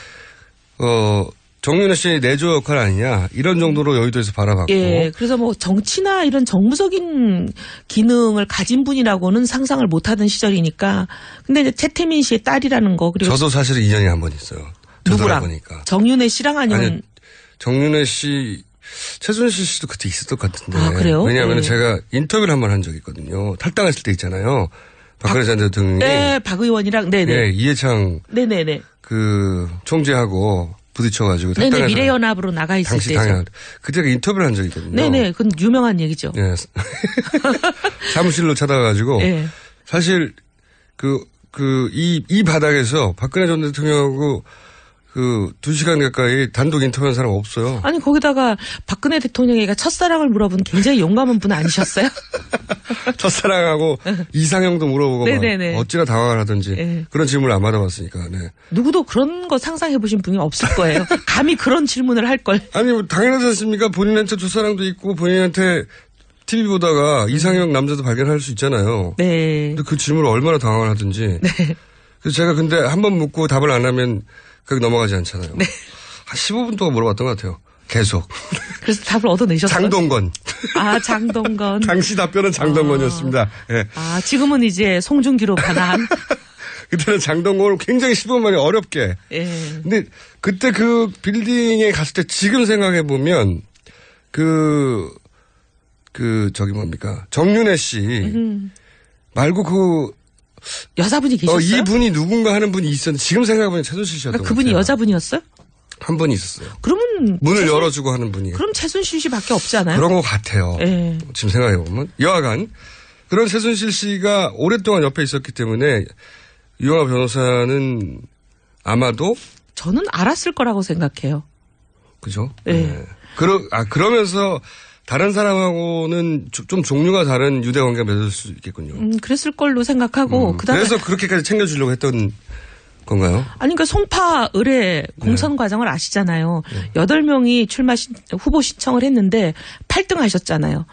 정윤회 씨의 내조 역할 아니냐 이런 정도로 여의도에서 바라봤고. 예, 그래서 뭐 정치나 이런 정무적인 기능을 가진 분이라고는 상상을 못하던 시절이니까. 근데 이제 최태민 씨의 딸이라는 거 그리고 저도 사실은 인연이 한 번 있어요. 누구랑? 보니까. 정윤회 씨랑 아니면 아니, 정윤회 씨, 최순실 씨도 그때 있었던 것 같은데. 아, 그래요? 왜냐하면 네. 제가 인터뷰를 한 번 한 적이 있거든요. 탈당했을 때 있잖아요. 박근혜 전 대통령이. 네, 박 의원이랑 네네. 네, 이해창 네네네. 그 총재하고 부딪혀가지고 탈당해서. 네네, 미래연합으로 나가 있을 당시 때죠. 당연. 그때 인터뷰를 한 적이 있거든요. 네네, 그건 유명한 얘기죠. 네. 사무실로 찾아가가지고. 네. 사실 이 바닥에서 박근혜 전 대통령하고 2시간 가까이 단독 인터뷰한 사람 없어요. 아니, 거기다가 박근혜 대통령에게 첫사랑을 물어본 굉장히 용감한 분 아니셨어요? 첫사랑하고 이상형도 물어보고 네네네. 막 어찌나 당황을 하든지 네. 그런 질문을 안 받아봤으니까. 네. 누구도 그런 거 상상해 보신 분이 없을 거예요. 감히 그런 질문을 할 걸. 아니 뭐 당연하지 않습니까? 본인한테 첫사랑도 있고 본인한테 TV 보다가 이상형 남자도 발견할 수 있잖아요. 네. 근데 그 질문을 얼마나 당황을 하든지. 네. 그래서 제가 근데 한 번 묻고 답을 안 하면 거기 넘어가지 않잖아요. 네. 한 15분 동안 물어봤던 것 같아요. 계속. 그래서 답을 얻어내셨어요? 장동건. 아, 장동건. 당시 답변은 장동건이었습니다. 예. 아, 지금은 이제 송중기로 변한. 그때는 장동건을 굉장히 15분 만에 어렵게. 예. 근데 그때 그 빌딩에 갔을 때 지금 생각해보면 저기 뭡니까. 정윤혜 씨 말고 여자분이 계셨어요? 이분이 누군가 하는 분이 있었는데 지금 생각해보면 최순실 씨였던 것 그분이 같아요. 여자분이었어요? 한 분 있었어요. 그러면 문을 열어주고 하는 분이. 그럼 최순실 씨밖에 없지 않아요? 그런 것 같아요. 예. 지금 생각해보면. 여하간 그런 최순실 씨가 오랫동안 옆에 있었기 때문에 유영하 변호사는 아마도 저는 알았을 거라고 생각해요. 그죠? 예. 네. 그러면서 다른 사람하고는 좀 종류가 다른 유대 관계가 맺을 수 있겠군요. 그랬을 걸로 생각하고 그다음에 그래서 그렇게까지 챙겨주려고 했던 건가요? 아니 그러니까 송파 의뢰 공천 과정을 아시잖아요. 8명이 후보 신청을 했는데 8등 하셨잖아요.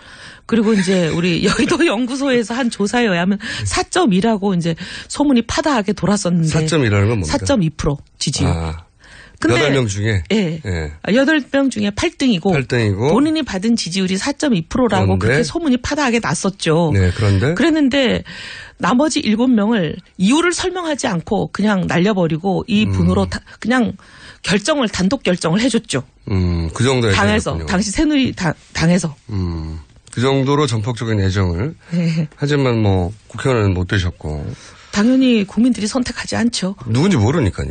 그리고 이제 우리 여의도 연구소에서 한 조사에 의하면 4.2라고 이제 소문이 파다하게 돌았었는데 4.2라는 건 뭡니까? 4.2% 지지율. 근데 8명 중에? 예. 8명 중에 8등이고 본인이 받은 지지율이 4.2%라고 그렇게 소문이 파다하게 났었죠. 네, 그런데? 그랬는데 나머지 7명을 이유를 설명하지 않고 그냥 날려버리고 이 분으로 그냥 단독 결정을 해줬죠. 그 정도의 당에서. 당시 새누리 당에서. 그 정도로 전폭적인 애정을. 네. 하지만 뭐 국회의원은 못 되셨고. 당연히 국민들이 선택하지 않죠. 누군지 모르니까요.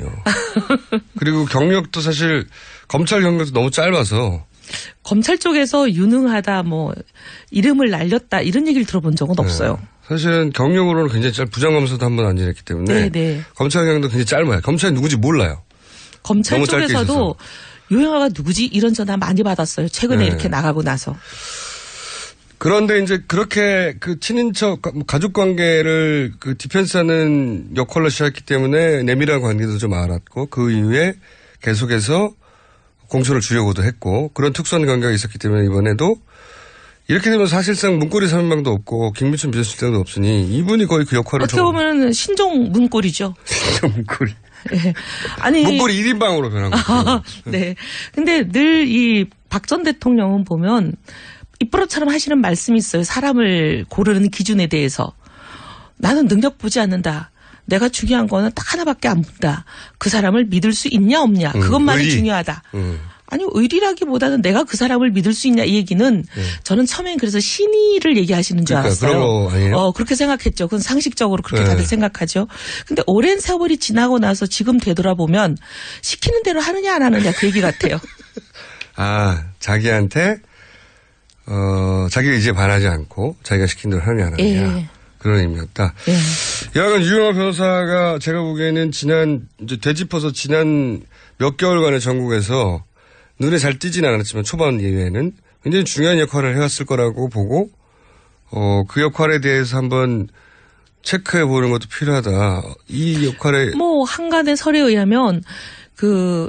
그리고 경력도 사실 검찰 경력도 너무 짧아서. 검찰 쪽에서 유능하다 뭐 이름을 날렸다 이런 얘기를 들어본 적은 없어요. 사실은 경력으로는 굉장히 부장검사도 한 번 안 지냈기 때문에 네네. 검찰 경력도 굉장히 짧아요. 검찰이 누군지 몰라요. 검찰 쪽에서도 유영아가 누구지 이런 전화 많이 받았어요. 최근에 이렇게 나가고 나서. 그런데 이제 그렇게 그 친인척 가족 관계를 디펜스하는 역할로 시작했기 때문에 내밀한 관계도 좀 알았고 그 이후에 계속해서 공천을 주려고도 했고 그런 특수한 관계가 있었기 때문에 이번에도 이렇게 되면 사실상 문고리 3인방도 없고 김미춘 비서실장도 없으니 이분이 거의 그 역할을 어떻게 보면 신종 문고리죠. 신종 문고리. 네. 아니 문고리 1인방으로 변한 거죠. 네. 근데 늘 이 박 전 대통령은 보면 입버릇처럼 하시는 말씀이 있어요. 사람을 고르는 기준에 대해서. 나는 능력 보지 않는다. 내가 중요한 거는 딱 하나밖에 안 본다. 그 사람을 믿을 수 있냐 없냐. 그것만이 의리. 중요하다. 아니 의리라기보다는 내가 그 사람을 믿을 수 있냐 이 얘기는 저는 처음엔 그래서 신의를 얘기하시는 줄 알았어요. 그런 거 아니에요? 그렇게 생각했죠. 그건 상식적으로 그렇게 네. 다들 생각하죠. 근데 오랜 세월이 지나고 나서 지금 되돌아보면 시키는 대로 하느냐 안 하느냐 그 얘기 같아요. 아, 자기한테 자기 의지에 반하지 않고 자기가 시킨 대로 하느냐 안 하느냐. 예. 그런 의미였다. 예. 여하간 유영아 변호사가 제가 보기에는 이제 되짚어서 지난 몇 개월간의 전국에서 눈에 잘 띄진 않았지만 초반 이후에는 굉장히 중요한 역할을 해왔을 거라고 보고 그 역할에 대해서 한번 체크해 보는 것도 필요하다. 이 역할에 뭐 한간의 설에 의하면 그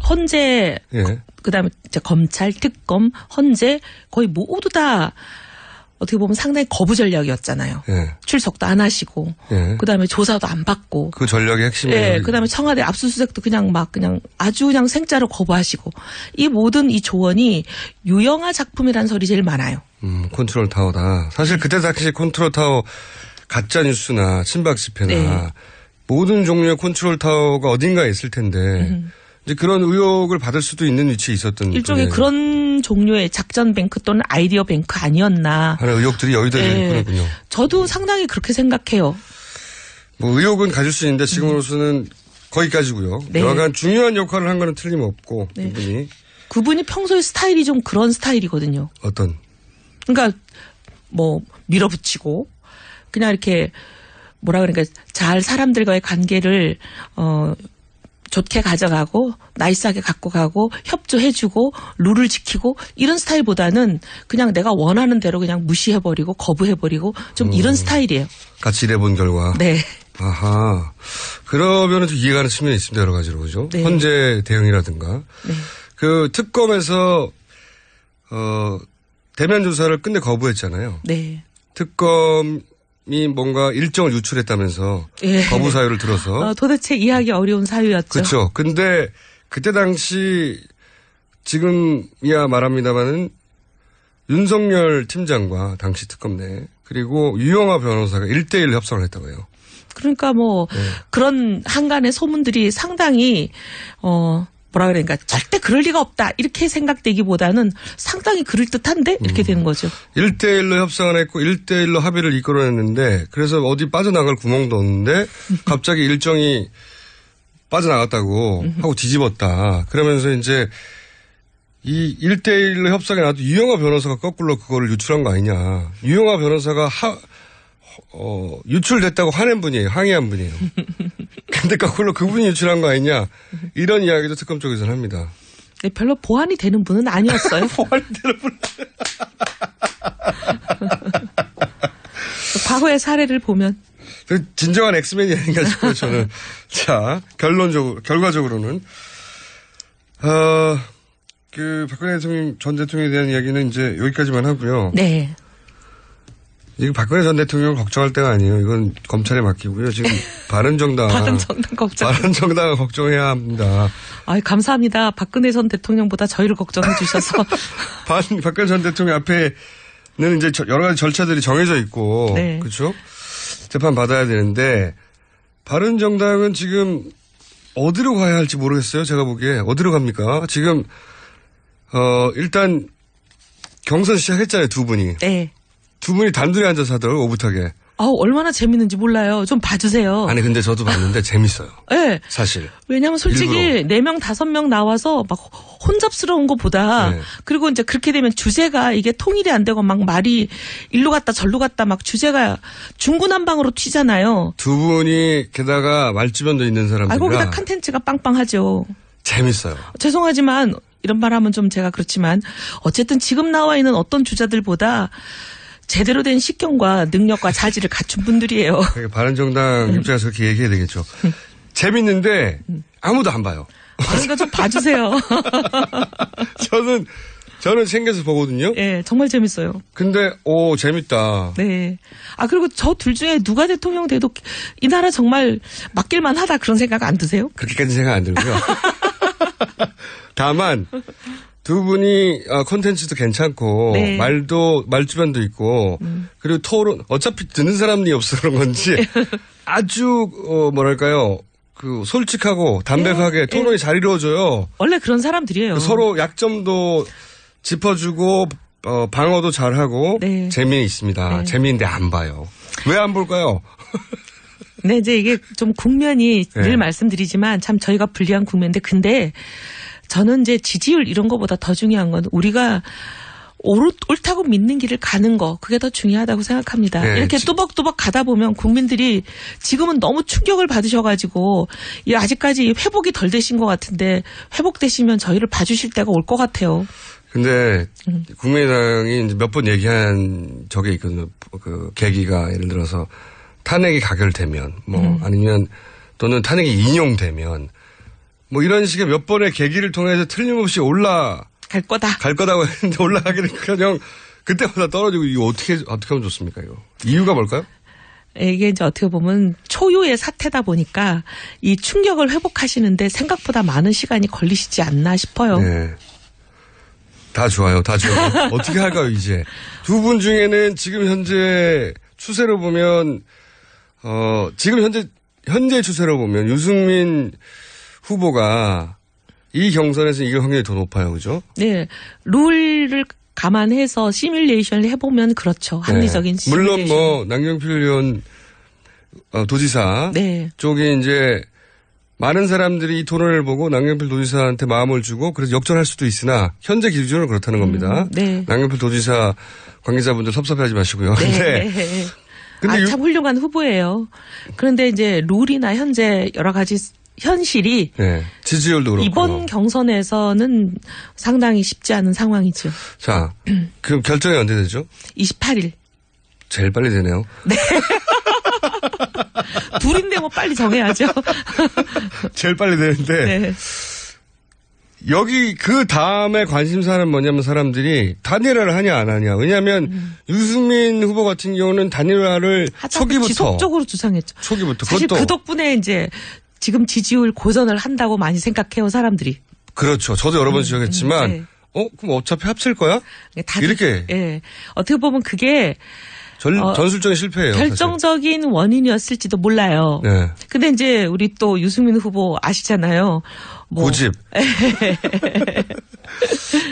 헌재 예. 그다음에 이제 검찰 특검 헌재 거의 모두 다 어떻게 보면 상당히 거부 전략이었잖아요. 예. 출석도 안 하시고, 예. 그다음에 조사도 안 받고, 그 전략의 핵심이에요. 예, 그다음에 청와대 압수수색도 그냥 아주 그냥 생짜로 거부하시고, 이 모든 이 조언이 유영아 작품이라는 설이 제일 많아요. 컨트롤 타워다. 사실 그때 당시 컨트롤 타워 가짜 뉴스나 친박 집회나 네. 모든 종류의 컨트롤 타워가 어딘가에 있을 텐데 이제 그런 의혹을 받을 수도 있는 위치에 있었던 일종의 분이에요. 그런 종류의 작전 뱅크 또는 아이디어 뱅크 아니었나. 하는 의혹들이 여의도에 예. 있군요. 저도 상당히 그렇게 생각해요. 뭐 의혹은 가질 수 있는데 지금으로서는 거기까지고요. 네. 여하간 중요한 역할을 한 거는 틀림없고 네. 이분이 그분이 평소에 스타일이 좀 그런 스타일이거든요. 어떤? 그러니까 뭐 밀어붙이고 그냥 이렇게 뭐라 그러니까 잘 사람들과의 관계를 좋게 가져가고 나이스하게 갖고 가고 협조해주고 룰을 지키고 이런 스타일보다는 그냥 내가 원하는 대로 그냥 무시해버리고 거부해버리고 좀 이런 스타일이에요. 같이 일해본 결과. 네. 아하. 그러면은 좀 이해가는 측면이 있습니다. 여러 가지로 그죠. 네. 헌재 대응이라든가. 네. 그 특검에서 대면 조사를 끝내 거부했잖아요. 네. 특검이 뭔가 일정을 유출했다면서 예. 거부 사유를 들어서. 도대체 이해하기 어려운 사유였죠. 그렇죠. 근데 그때 당시 지금이야 말합니다마는 윤석열 팀장과 당시 특검 내 그리고 유영아 변호사가 1대1 협상을 했다고 해요. 그러니까 뭐 그런 한간의 소문들이 상당히 뭐라 그러니까 절대 그럴 리가 없다 이렇게 생각되기보다는 상당히 그럴듯한데 이렇게 되는 거죠. 1대1로 협상을 했고 1대1로 합의를 이끌어냈는데 그래서 어디 빠져나갈 구멍도 없는데 갑자기 일정이 빠져나갔다고 하고 뒤집었다. 그러면서 이제 이 1대1로 협상에 나도 유영아 변호사가 거꾸로 그거를 유출한 거 아니냐. 유영아 변호사가 유출됐다고 화낸 분이에요. 항의한 분이에요. 근데 거꾸로 그분이 유출한 거 아니냐. 이런 이야기도 특검 쪽에서는 합니다. 네, 별로 보완이 되는 분은 아니었어요. 보완이 되는 분. 과거의 사례를 보면. 진정한 엑스맨이 아닌가 싶어요, 저는. 자, 결과적으로는. 박근혜 전 대통령에 대한 이야기는 이제 여기까지만 하고요. 네. 지금 박근혜 전 대통령 걱정할 때가 아니에요. 이건 검찰에 맡기고요. 지금 바른정당을 걱정해야 합니다. 아, 감사합니다. 박근혜 전 대통령보다 저희를 걱정해 주셔서. 박근혜 전 대통령 앞에는 이제 여러 가지 절차들이 정해져 있고, 네. 그렇죠? 재판 받아야 되는데 바른정당은 지금 어디로 가야 할지 모르겠어요. 제가 보기에 어디로 갑니까? 지금 일단 경선 시작했잖아요. 두 분이. 네. 두 분이 단둘이 앉아서 하더라고요. 오붓하게. 얼마나 재밌는지 몰라요. 좀 봐주세요. 아니 근데 저도 봤는데 재밌어요. 네. 사실. 왜냐면 솔직히 일부러. 4명 5명 나와서 막 혼잡스러운 것보다 네. 그리고 이제 그렇게 되면 주제가 이게 통일이 안 되고 막 말이 일로 갔다 절로 갔다 막 주제가 중구난방으로 튀잖아요. 두 분이 게다가 말주변도 있는 사람들이라. 거기다 컨텐츠가 빵빵하죠. 재밌어요. 죄송하지만 이런 말 하면 좀 제가 그렇지만 어쨌든 지금 나와 있는 어떤 주자들보다 제대로 된 식견과 능력과 자질을 갖춘 분들이에요. 바른정당 입장에서 그렇게 얘기해야 되겠죠. 재밌는데 아무도 안 봐요. 그러니까 좀 봐주세요. 저는 챙겨서 보거든요. 네, 정말 재밌어요. 근데 재밌다. 네. 그리고 저 둘 중에 누가 대통령 돼도 이 나라 정말 맡길만 하다 그런 생각 안 드세요? 그렇게까지 생각 안 들고요. 다만 두 분이 콘텐츠도 괜찮고 네. 말주변도 있고 그리고 토론 어차피 듣는 사람이 없어 그런 건지 아주 뭐랄까요 그 솔직하고 담백하게 토론이 잘 이루어져요. 원래 그런 사람들이에요. 서로 약점도 짚어주고 방어도 잘하고 네. 재미있습니다. 네. 재미있는데 안 봐요. 왜 안 볼까요? 네, 이제 이게 좀 국면이 네. 늘 말씀드리지만 참 저희가 불리한 국면인데 근데 저는 이제 지지율 이런 거보다 더 중요한 건 우리가 옳다고 믿는 길을 가는 거 그게 더 중요하다고 생각합니다. 네, 이렇게 뚜벅뚜벅 가다 보면 국민들이 지금은 너무 충격을 받으셔가지고 아직까지 회복이 덜 되신 것 같은데 회복되시면 저희를 봐주실 때가 올 것 같아요. 근데 국민의당이 몇 번 얘기한 적이 있거든요. 그 계기가 예를 들어서 탄핵이 가결되면 아니면 또는 탄핵이 인용되면 뭐 이런 식의 몇 번의 계기를 통해서 틀림없이 갈 거다고 했는데 올라가기는 그냥 그때마다 떨어지고 이거 어떻게 하면 좋습니까 이거? 이유가 뭘까요? 이게 이제 어떻게 보면 초유의 사태다 보니까 이 충격을 회복하시는데 생각보다 많은 시간이 걸리시지 않나 싶어요. 네. 다 좋아요. 어떻게 할까요 이제? 두 분 중에는 지금 현재 추세로 보면 지금 현재 추세로 보면 유승민 후보가 이 경선에서 이길 확률이 더 높아요. 그죠? 네. 룰을 감안해서 시뮬레이션을 해보면 그렇죠. 합리적인 네. 시뮬레이션. 물론 남경필 의원 도지사 네. 쪽에 이제 많은 사람들이 이 토론을 보고 남경필 도지사한테 마음을 주고 그래서 역전할 수도 있으나 현재 기준으로 그렇다는 겁니다. 네. 남경필 도지사 관계자분들 섭섭해하지 마시고요. 네. 근데 참 훌륭한 후보예요. 그런데 이제 룰이나 현재 여러 가지 현실이 네. 지지율도 그렇고 이번 경선에서는 상당히 쉽지 않은 상황이죠. 자, 그럼 결정이 언제 되죠? 28일. 제일 빨리 되네요. 네. 둘인데 뭐 빨리 정해야죠. 제일 빨리 되는데 네. 여기 그 다음에 관심사는 뭐냐면 사람들이 단일화를 하냐 안 하냐. 왜냐하면 유승민 후보 같은 경우는 단일화를 초기부터 지속적으로 주장했죠. 초기부터 사실 그 덕분에 이제 지금 지지율 고전을 한다고 많이 생각해요 사람들이. 그렇죠. 저도 여러 번 지적했지만 네. 그럼 어차피 합칠 거야? 이렇게. 예. 어떻게 보면 그게 전술적인 실패예요. 결정적인 사실. 원인이었을지도 몰라요. 네. 근데 이제 우리 또 유승민 후보 아시잖아요. 고집.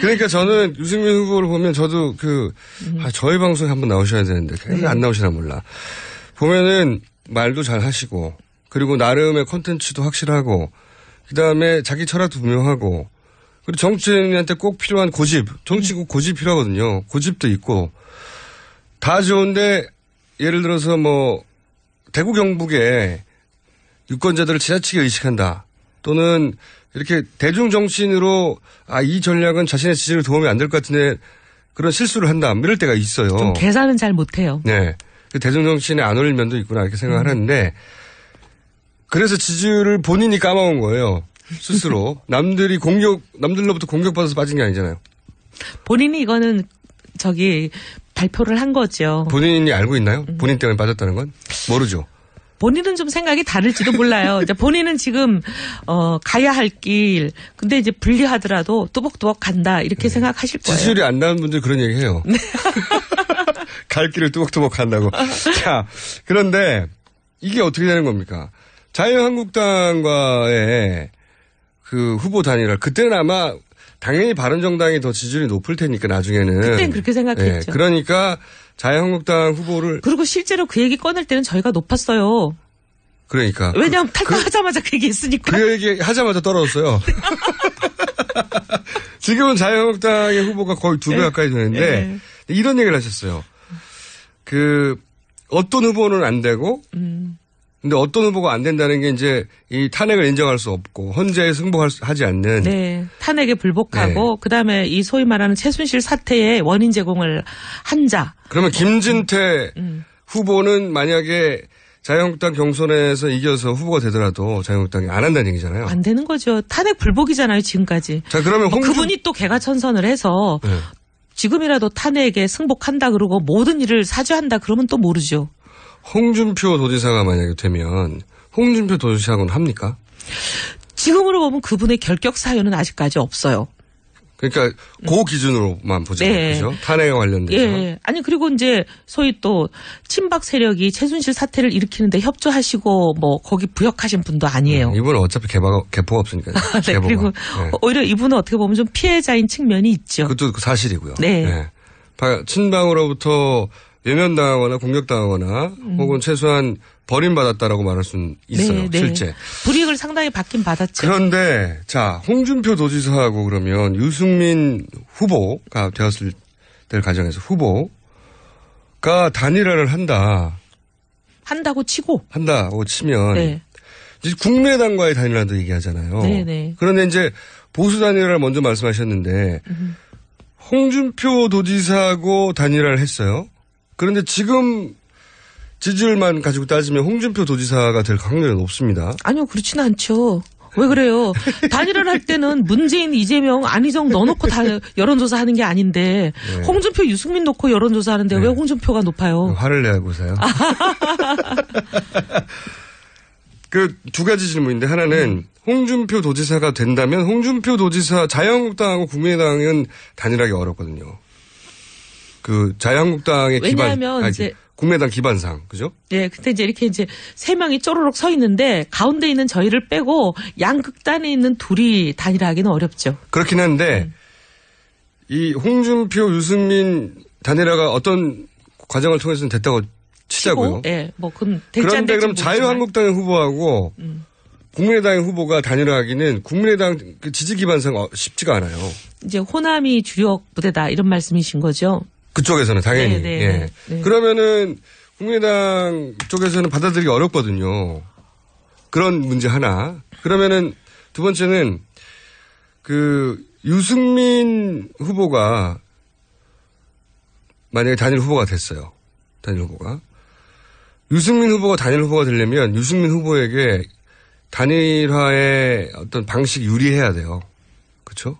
그러니까 저는 유승민 후보를 보면 저도 저희 방송에 한번 나오셔야 되는데 안 나오시나 몰라. 보면은 말도 잘 하시고 그리고 나름의 콘텐츠도 확실하고 그다음에 자기 철학도 분명하고 그리고 정치인한테 꼭 필요한 고집. 정치 고집 필요하거든요. 고집도 있고 다 좋은데 예를 들어서 뭐 대구 경북에 유권자들을 지나치게 의식한다. 또는 이렇게 대중 정치인으로 이 전략은 자신의 지지를 도움이 안 될 것 같은데 그런 실수를 한다. 이럴 때가 있어요. 좀 계산은 잘 못해요. 네. 대중 정치인에 안 어울릴 면도 있구나 이렇게 생각을 하는데 그래서 지지율을 본인이 까먹은 거예요. 스스로. 남들로부터 공격받아서 빠진 게 아니잖아요. 본인이 이거는 발표를 한 거죠. 본인이 알고 있나요? 본인 때문에 빠졌다는 건? 모르죠. 본인은 좀 생각이 다를지도 몰라요. 이제 본인은 지금 가야 할 길, 근데 이제 불리하더라도 뚜벅뚜벅 간다 이렇게 생각하실 거예요. 지지율이 안 나는 분들 그런 얘기 해요. 네. 갈 길을 뚜벅뚜벅 간다고. 자, 그런데 이게 어떻게 되는 겁니까? 자유한국당과의 그 후보 단일화 그때는 아마 당연히 바른정당이 더 지지율이 높을 테니까 나중에는. 그때는 그렇게 생각했죠. 네, 그러니까 자유한국당 후보를. 그리고 실제로 그 얘기 꺼낼 때는 저희가 높았어요. 그러니까. 왜냐하면 탈당하자마자 그 얘기 했으니까. 그 얘기 하자마자 떨어졌어요. 지금은 자유한국당의 후보가 거의 2배 가까이 되는데 이런 얘기를 하셨어요. 어떤 후보는 안 되고 근데 어떤 후보가 안 된다는 게 이제 이 탄핵을 인정할 수 없고 헌재에 승복하지 않는. 네. 탄핵에 불복하고 네. 그다음에 이 소위 말하는 최순실 사태에 원인 제공을 한 자. 그러면 김진태 후보는 만약에 자유한국당 경선에서 이겨서 후보가 되더라도 자유한국당이 안 한다는 얘기잖아요. 안 되는 거죠. 탄핵 불복이잖아요, 지금까지. 자, 그러면 그분이 또 개가천선을 해서 지금이라도 탄핵에 승복한다 그러고 모든 일을 사죄한다 그러면 또 모르죠. 홍준표 도지사가 만약에 되면 홍준표 도지사하고는 합니까? 지금으로 보면 그분의 결격 사유는 아직까지 없어요. 그러니까 그 기준으로만 보죠. 네. 그죠? 탄핵에 관련돼서. 예. 아니 그리고 이제 소위 또 친박 세력이 최순실 사태를 일으키는데 협조하시고 뭐 거기 부역하신 분도 아니에요. 이분은 어차피 개포가 없으니까요. 네, 개포가. 그리고 네. 오히려 이분은 어떻게 보면 좀 피해자인 측면이 있죠. 그것도 사실이고요. 네. 네. 친박으로부터 외면당하거나 공격당하거나 혹은 최소한 버림받았다라고 말할 수는 있어요. 네, 네. 실제. 불이익을 상당히 받긴 받았죠. 그런데 자 홍준표 도지사하고 그러면 유승민 후보가 되었을 때 가정에서 후보가 단일화를 한다고 치고. 한다고 치면 네. 이제 국민의당과의 단일화도 얘기하잖아요. 네, 네. 그런데 이제 보수 단일화를 먼저 말씀하셨는데 홍준표 도지사하고 단일화를 했어요. 그런데 지금 지지율만 가지고 따지면 홍준표 도지사가 될 확률이 높습니다. 아니요, 그렇지는 않죠. 왜 그래요? 단일화를 할 때는 문재인, 이재명, 안희정 넣어놓고 다 여론조사 하는 게 아닌데 네. 홍준표, 유승민 놓고 여론조사 하는데 왜 홍준표가 높아요? 화를 내고서요. 그 두 가지 질문인데 하나는 홍준표 도지사가 된다면 홍준표 도지사 자유한국당하고 국민의당은 단일하기 어렵거든요. 그 자유한국당의 왜냐하면 이제 국민의당 기반상 그죠? 네, 근데 이제 이렇게 이제 세 명이 쪼르륵 서 있는데 가운데 있는 저희를 빼고 양극단에 있는 둘이 단일화하기는 어렵죠. 그렇긴 한데 이 홍준표, 유승민 단일화가 어떤 과정을 통해서는 됐다고 치자고요. 예, 뭐 그건 될지 안 그런데 될지 그럼 모르지만. 자유한국당의 후보하고 국민의당의 후보가 단일화하기는 국민의당 그 지지 기반상 쉽지가 않아요. 이제 호남이 주력 부대다 이런 말씀이신 거죠? 그쪽에서는 당연히. 네, 네, 예. 네. 그러면은 국민의당 쪽에서는 받아들이기 어렵거든요. 그런 문제 하나. 그러면은 두 번째는 그 유승민 후보가 만약에 단일 후보가 됐어요. 단일 후보가. 유승민 후보가 단일 후보가 되려면 유승민 후보에게 단일화의 어떤 방식이 유리해야 돼요. 그렇죠?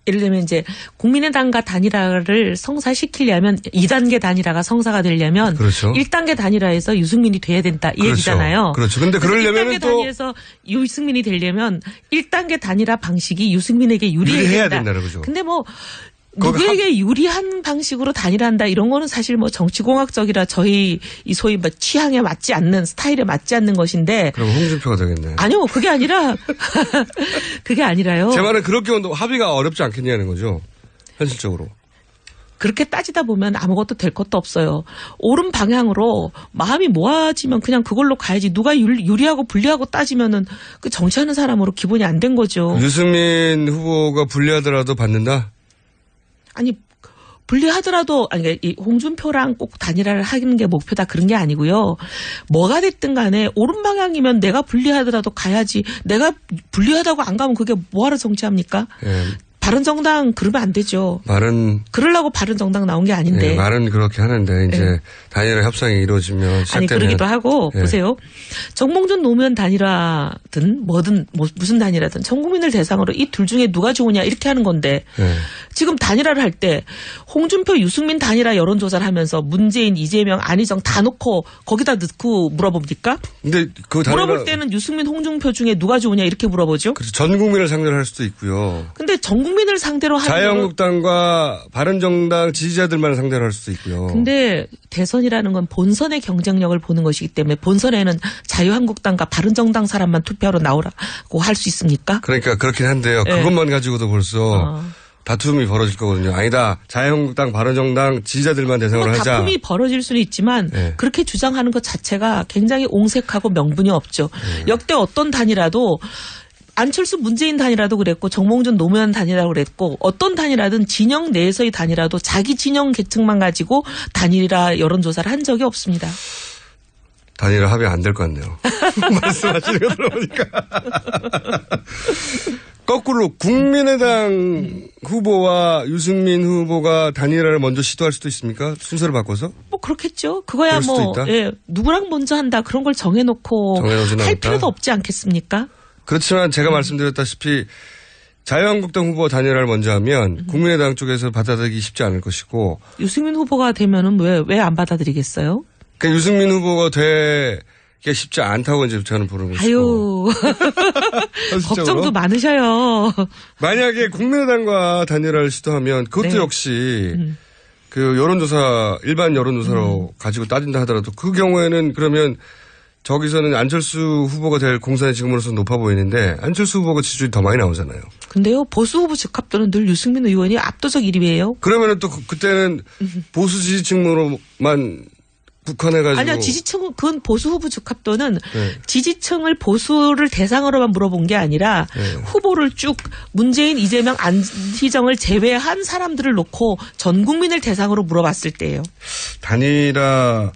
예를 들면 이제 국민의당과 단일화를 성사시키려면 2단계 단일화가 성사가 되려면 그렇죠. 1단계 단일화에서 유승민이 돼야 된다 이 그렇죠. 얘기잖아요. 그렇죠. 근데 그러려면 1단계 또 단일화에서 유승민이 되려면 1단계 단일화 방식이 유승민에게 유리해야 된다. 된다는 거죠. 근데 뭐 누구에게 유리한 방식으로 단일화한다 이런 거는 사실 뭐 정치공학적이라 저희 이 소위 뭐 취향에 맞지 않는 스타일에 맞지 않는 것인데. 그럼 홍준표가 되겠네. 아니요, 그게 아니라 그게 아니라요. 제 말은 그렇게 합의가 어렵지 않겠냐는 거죠. 현실적으로. 그렇게 따지다 보면 아무것도 될 것도 없어요. 옳은 방향으로 마음이 모아지면 그냥 그걸로 가야지. 누가 유리하고 불리하고 따지면은 그 정치하는 사람으로 기본이 안 된 거죠. 유승민 후보가 불리하더라도 받는다? 아니 불리하더라도 아니 이 홍준표랑 꼭 단일화를 하는 게 목표다 그런 게 아니고요. 뭐가 됐든 간에 옳은 방향이면 내가 불리하더라도 가야지. 내가 불리하다고 안 가면 그게 뭐하러 정치합니까? 예. 바른정당 그러면 안 되죠. 그러려고 바른정당 나온 게 아닌데. 예, 말은 그렇게 하는데 이제 예. 단일화 협상이 이루어지면 아니 그러기도 하고 예. 보세요. 정몽준 노무현 단일화든 뭐든 무슨 단일화든 전 국민을 대상으로 이 둘 중에 누가 좋으냐 이렇게 하는 건데 예. 지금 단일화를 할 때 홍준표 유승민 단일화 여론조사를 하면서 문재인 이재명 안희정 다 놓고 거기다 넣고 물어봅니까? 근데 그 단일화 물어볼 때는 유승민 홍준표 중에 누가 좋으냐 이렇게 물어보죠. 그렇죠. 전 국민을 상대로 할 수도 있고요. 근데 전 국민을 상대로 하는 자유한국당과 바른정당 지지자들만 상대로 할 수도 있고요. 근데 대선이라는 건 본선의 경쟁력을 보는 것이기 때문에 본선에는 자유한국당과 바른정당 사람만 투표하러 나오라고 할 수 있습니까? 그러니까 그렇긴 한데요. 네. 그것만 가지고도 벌써 다툼이 벌어질 거거든요. 아니다. 자유한국당, 바른정당 지지자들만 대상으로 하자. 다툼이 벌어질 수는 있지만 네. 그렇게 주장하는 것 자체가 굉장히 옹색하고 명분이 없죠. 역대 어떤 단일화도 안철수 문재인 단일화도 그랬고 정몽준 노무현 단일화도 그랬고 어떤 단일화든 진영 내에서의 단일화도 자기 진영 계층만 가지고 단일화 여론조사를 한 적이 없습니다. 단일화 합의 안 될 것 같네요. 말씀하시는 거 들어보니까. 거꾸로 국민의당 후보와 유승민 후보가 단일화를 먼저 시도할 수도 있습니까? 순서를 바꿔서? 뭐 그렇겠죠. 그거야 그럴 수도 뭐 있다? 예, 누구랑 먼저 한다 그런 걸 정해놓고 정해놓지는 할 않다? 필요도 없지 않겠습니까? 그렇지만 제가 말씀드렸다시피 자유한국당 후보 단일화를 먼저 하면 국민의당 쪽에서 받아들이기 쉽지 않을 것이고 유승민 후보가 되면은 왜 안 받아들이겠어요? 그러니까 유승민 후보가 쉽지 않다고 이제 저는 보는 것이고. 아유. 걱정도 많으셔요. 만약에 국민의당과 단일화를 시도하면 그것도 네. 역시 그 여론조사, 일반 여론조사로 가지고 따진다 하더라도 그 경우에는 그러면 저기서는 안철수 후보가 될 공산이 지금으로서 높아 보이는데 안철수 후보가 지지율이 더 많이 나오잖아요. 근데요, 보수 후보 적합도는 늘 유승민 의원이 압도적 1위예요. 그러면은 또 그때는 보수 지지층으로만 국한해가지고. 아니요, 지지층은, 그건 보수 후보 적합도는 네. 지지층을 보수를 대상으로만 물어본 게 아니라 네. 후보를 쭉 문재인, 이재명, 안희정을 제외한 사람들을 놓고 전 국민을 대상으로 물어봤을 때예요. 단일화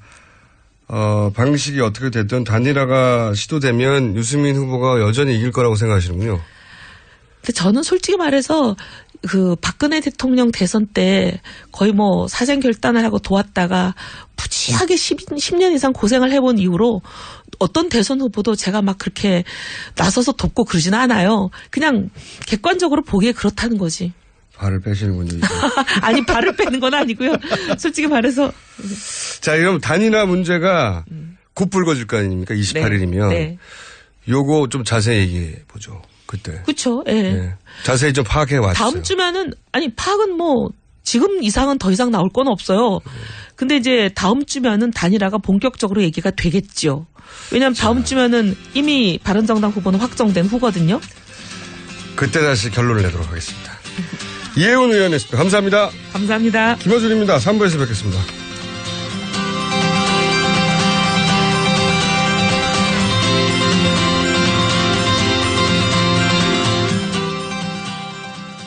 방식이 어떻게 됐든 단일화가 시도되면 유승민 후보가 여전히 이길 거라고 생각하시는군요. 근데 저는 솔직히 말해서 그 박근혜 대통령 대선 때 거의 뭐 사전 결단을 하고 도왔다가 무지하게 10년 이상 고생을 해본 이후로 어떤 대선 후보도 제가 막 그렇게 나서서 돕고 그러진 않아요. 그냥 객관적으로 보기에 그렇다는 거지. 발을 빼시는군요. 아니, 발을 빼는 건 아니고요. 솔직히 말해서. 자, 그럼 단일화 문제가 곧 불거질 거 아닙니까? 28일이면. 네. 요거 좀 자세히 얘기해 보죠. 그때. 그렇죠. 예. 네. 자세히 좀 파악해 왔어요. 다음 주면은 아니 파악은 뭐 지금 이상은 더 이상 나올 건 없어요. 근데 이제 다음 주면은 단일화가 본격적으로 얘기가 되겠죠. 왜냐하면 다음 주면은 이미 바른정당 후보는 확정된 후거든요. 그때 다시 결론을 내도록 하겠습니다. 이혜훈 의원이었습니다. 감사합니다. 감사합니다. 김어준입니다. 3부에서 뵙겠습니다.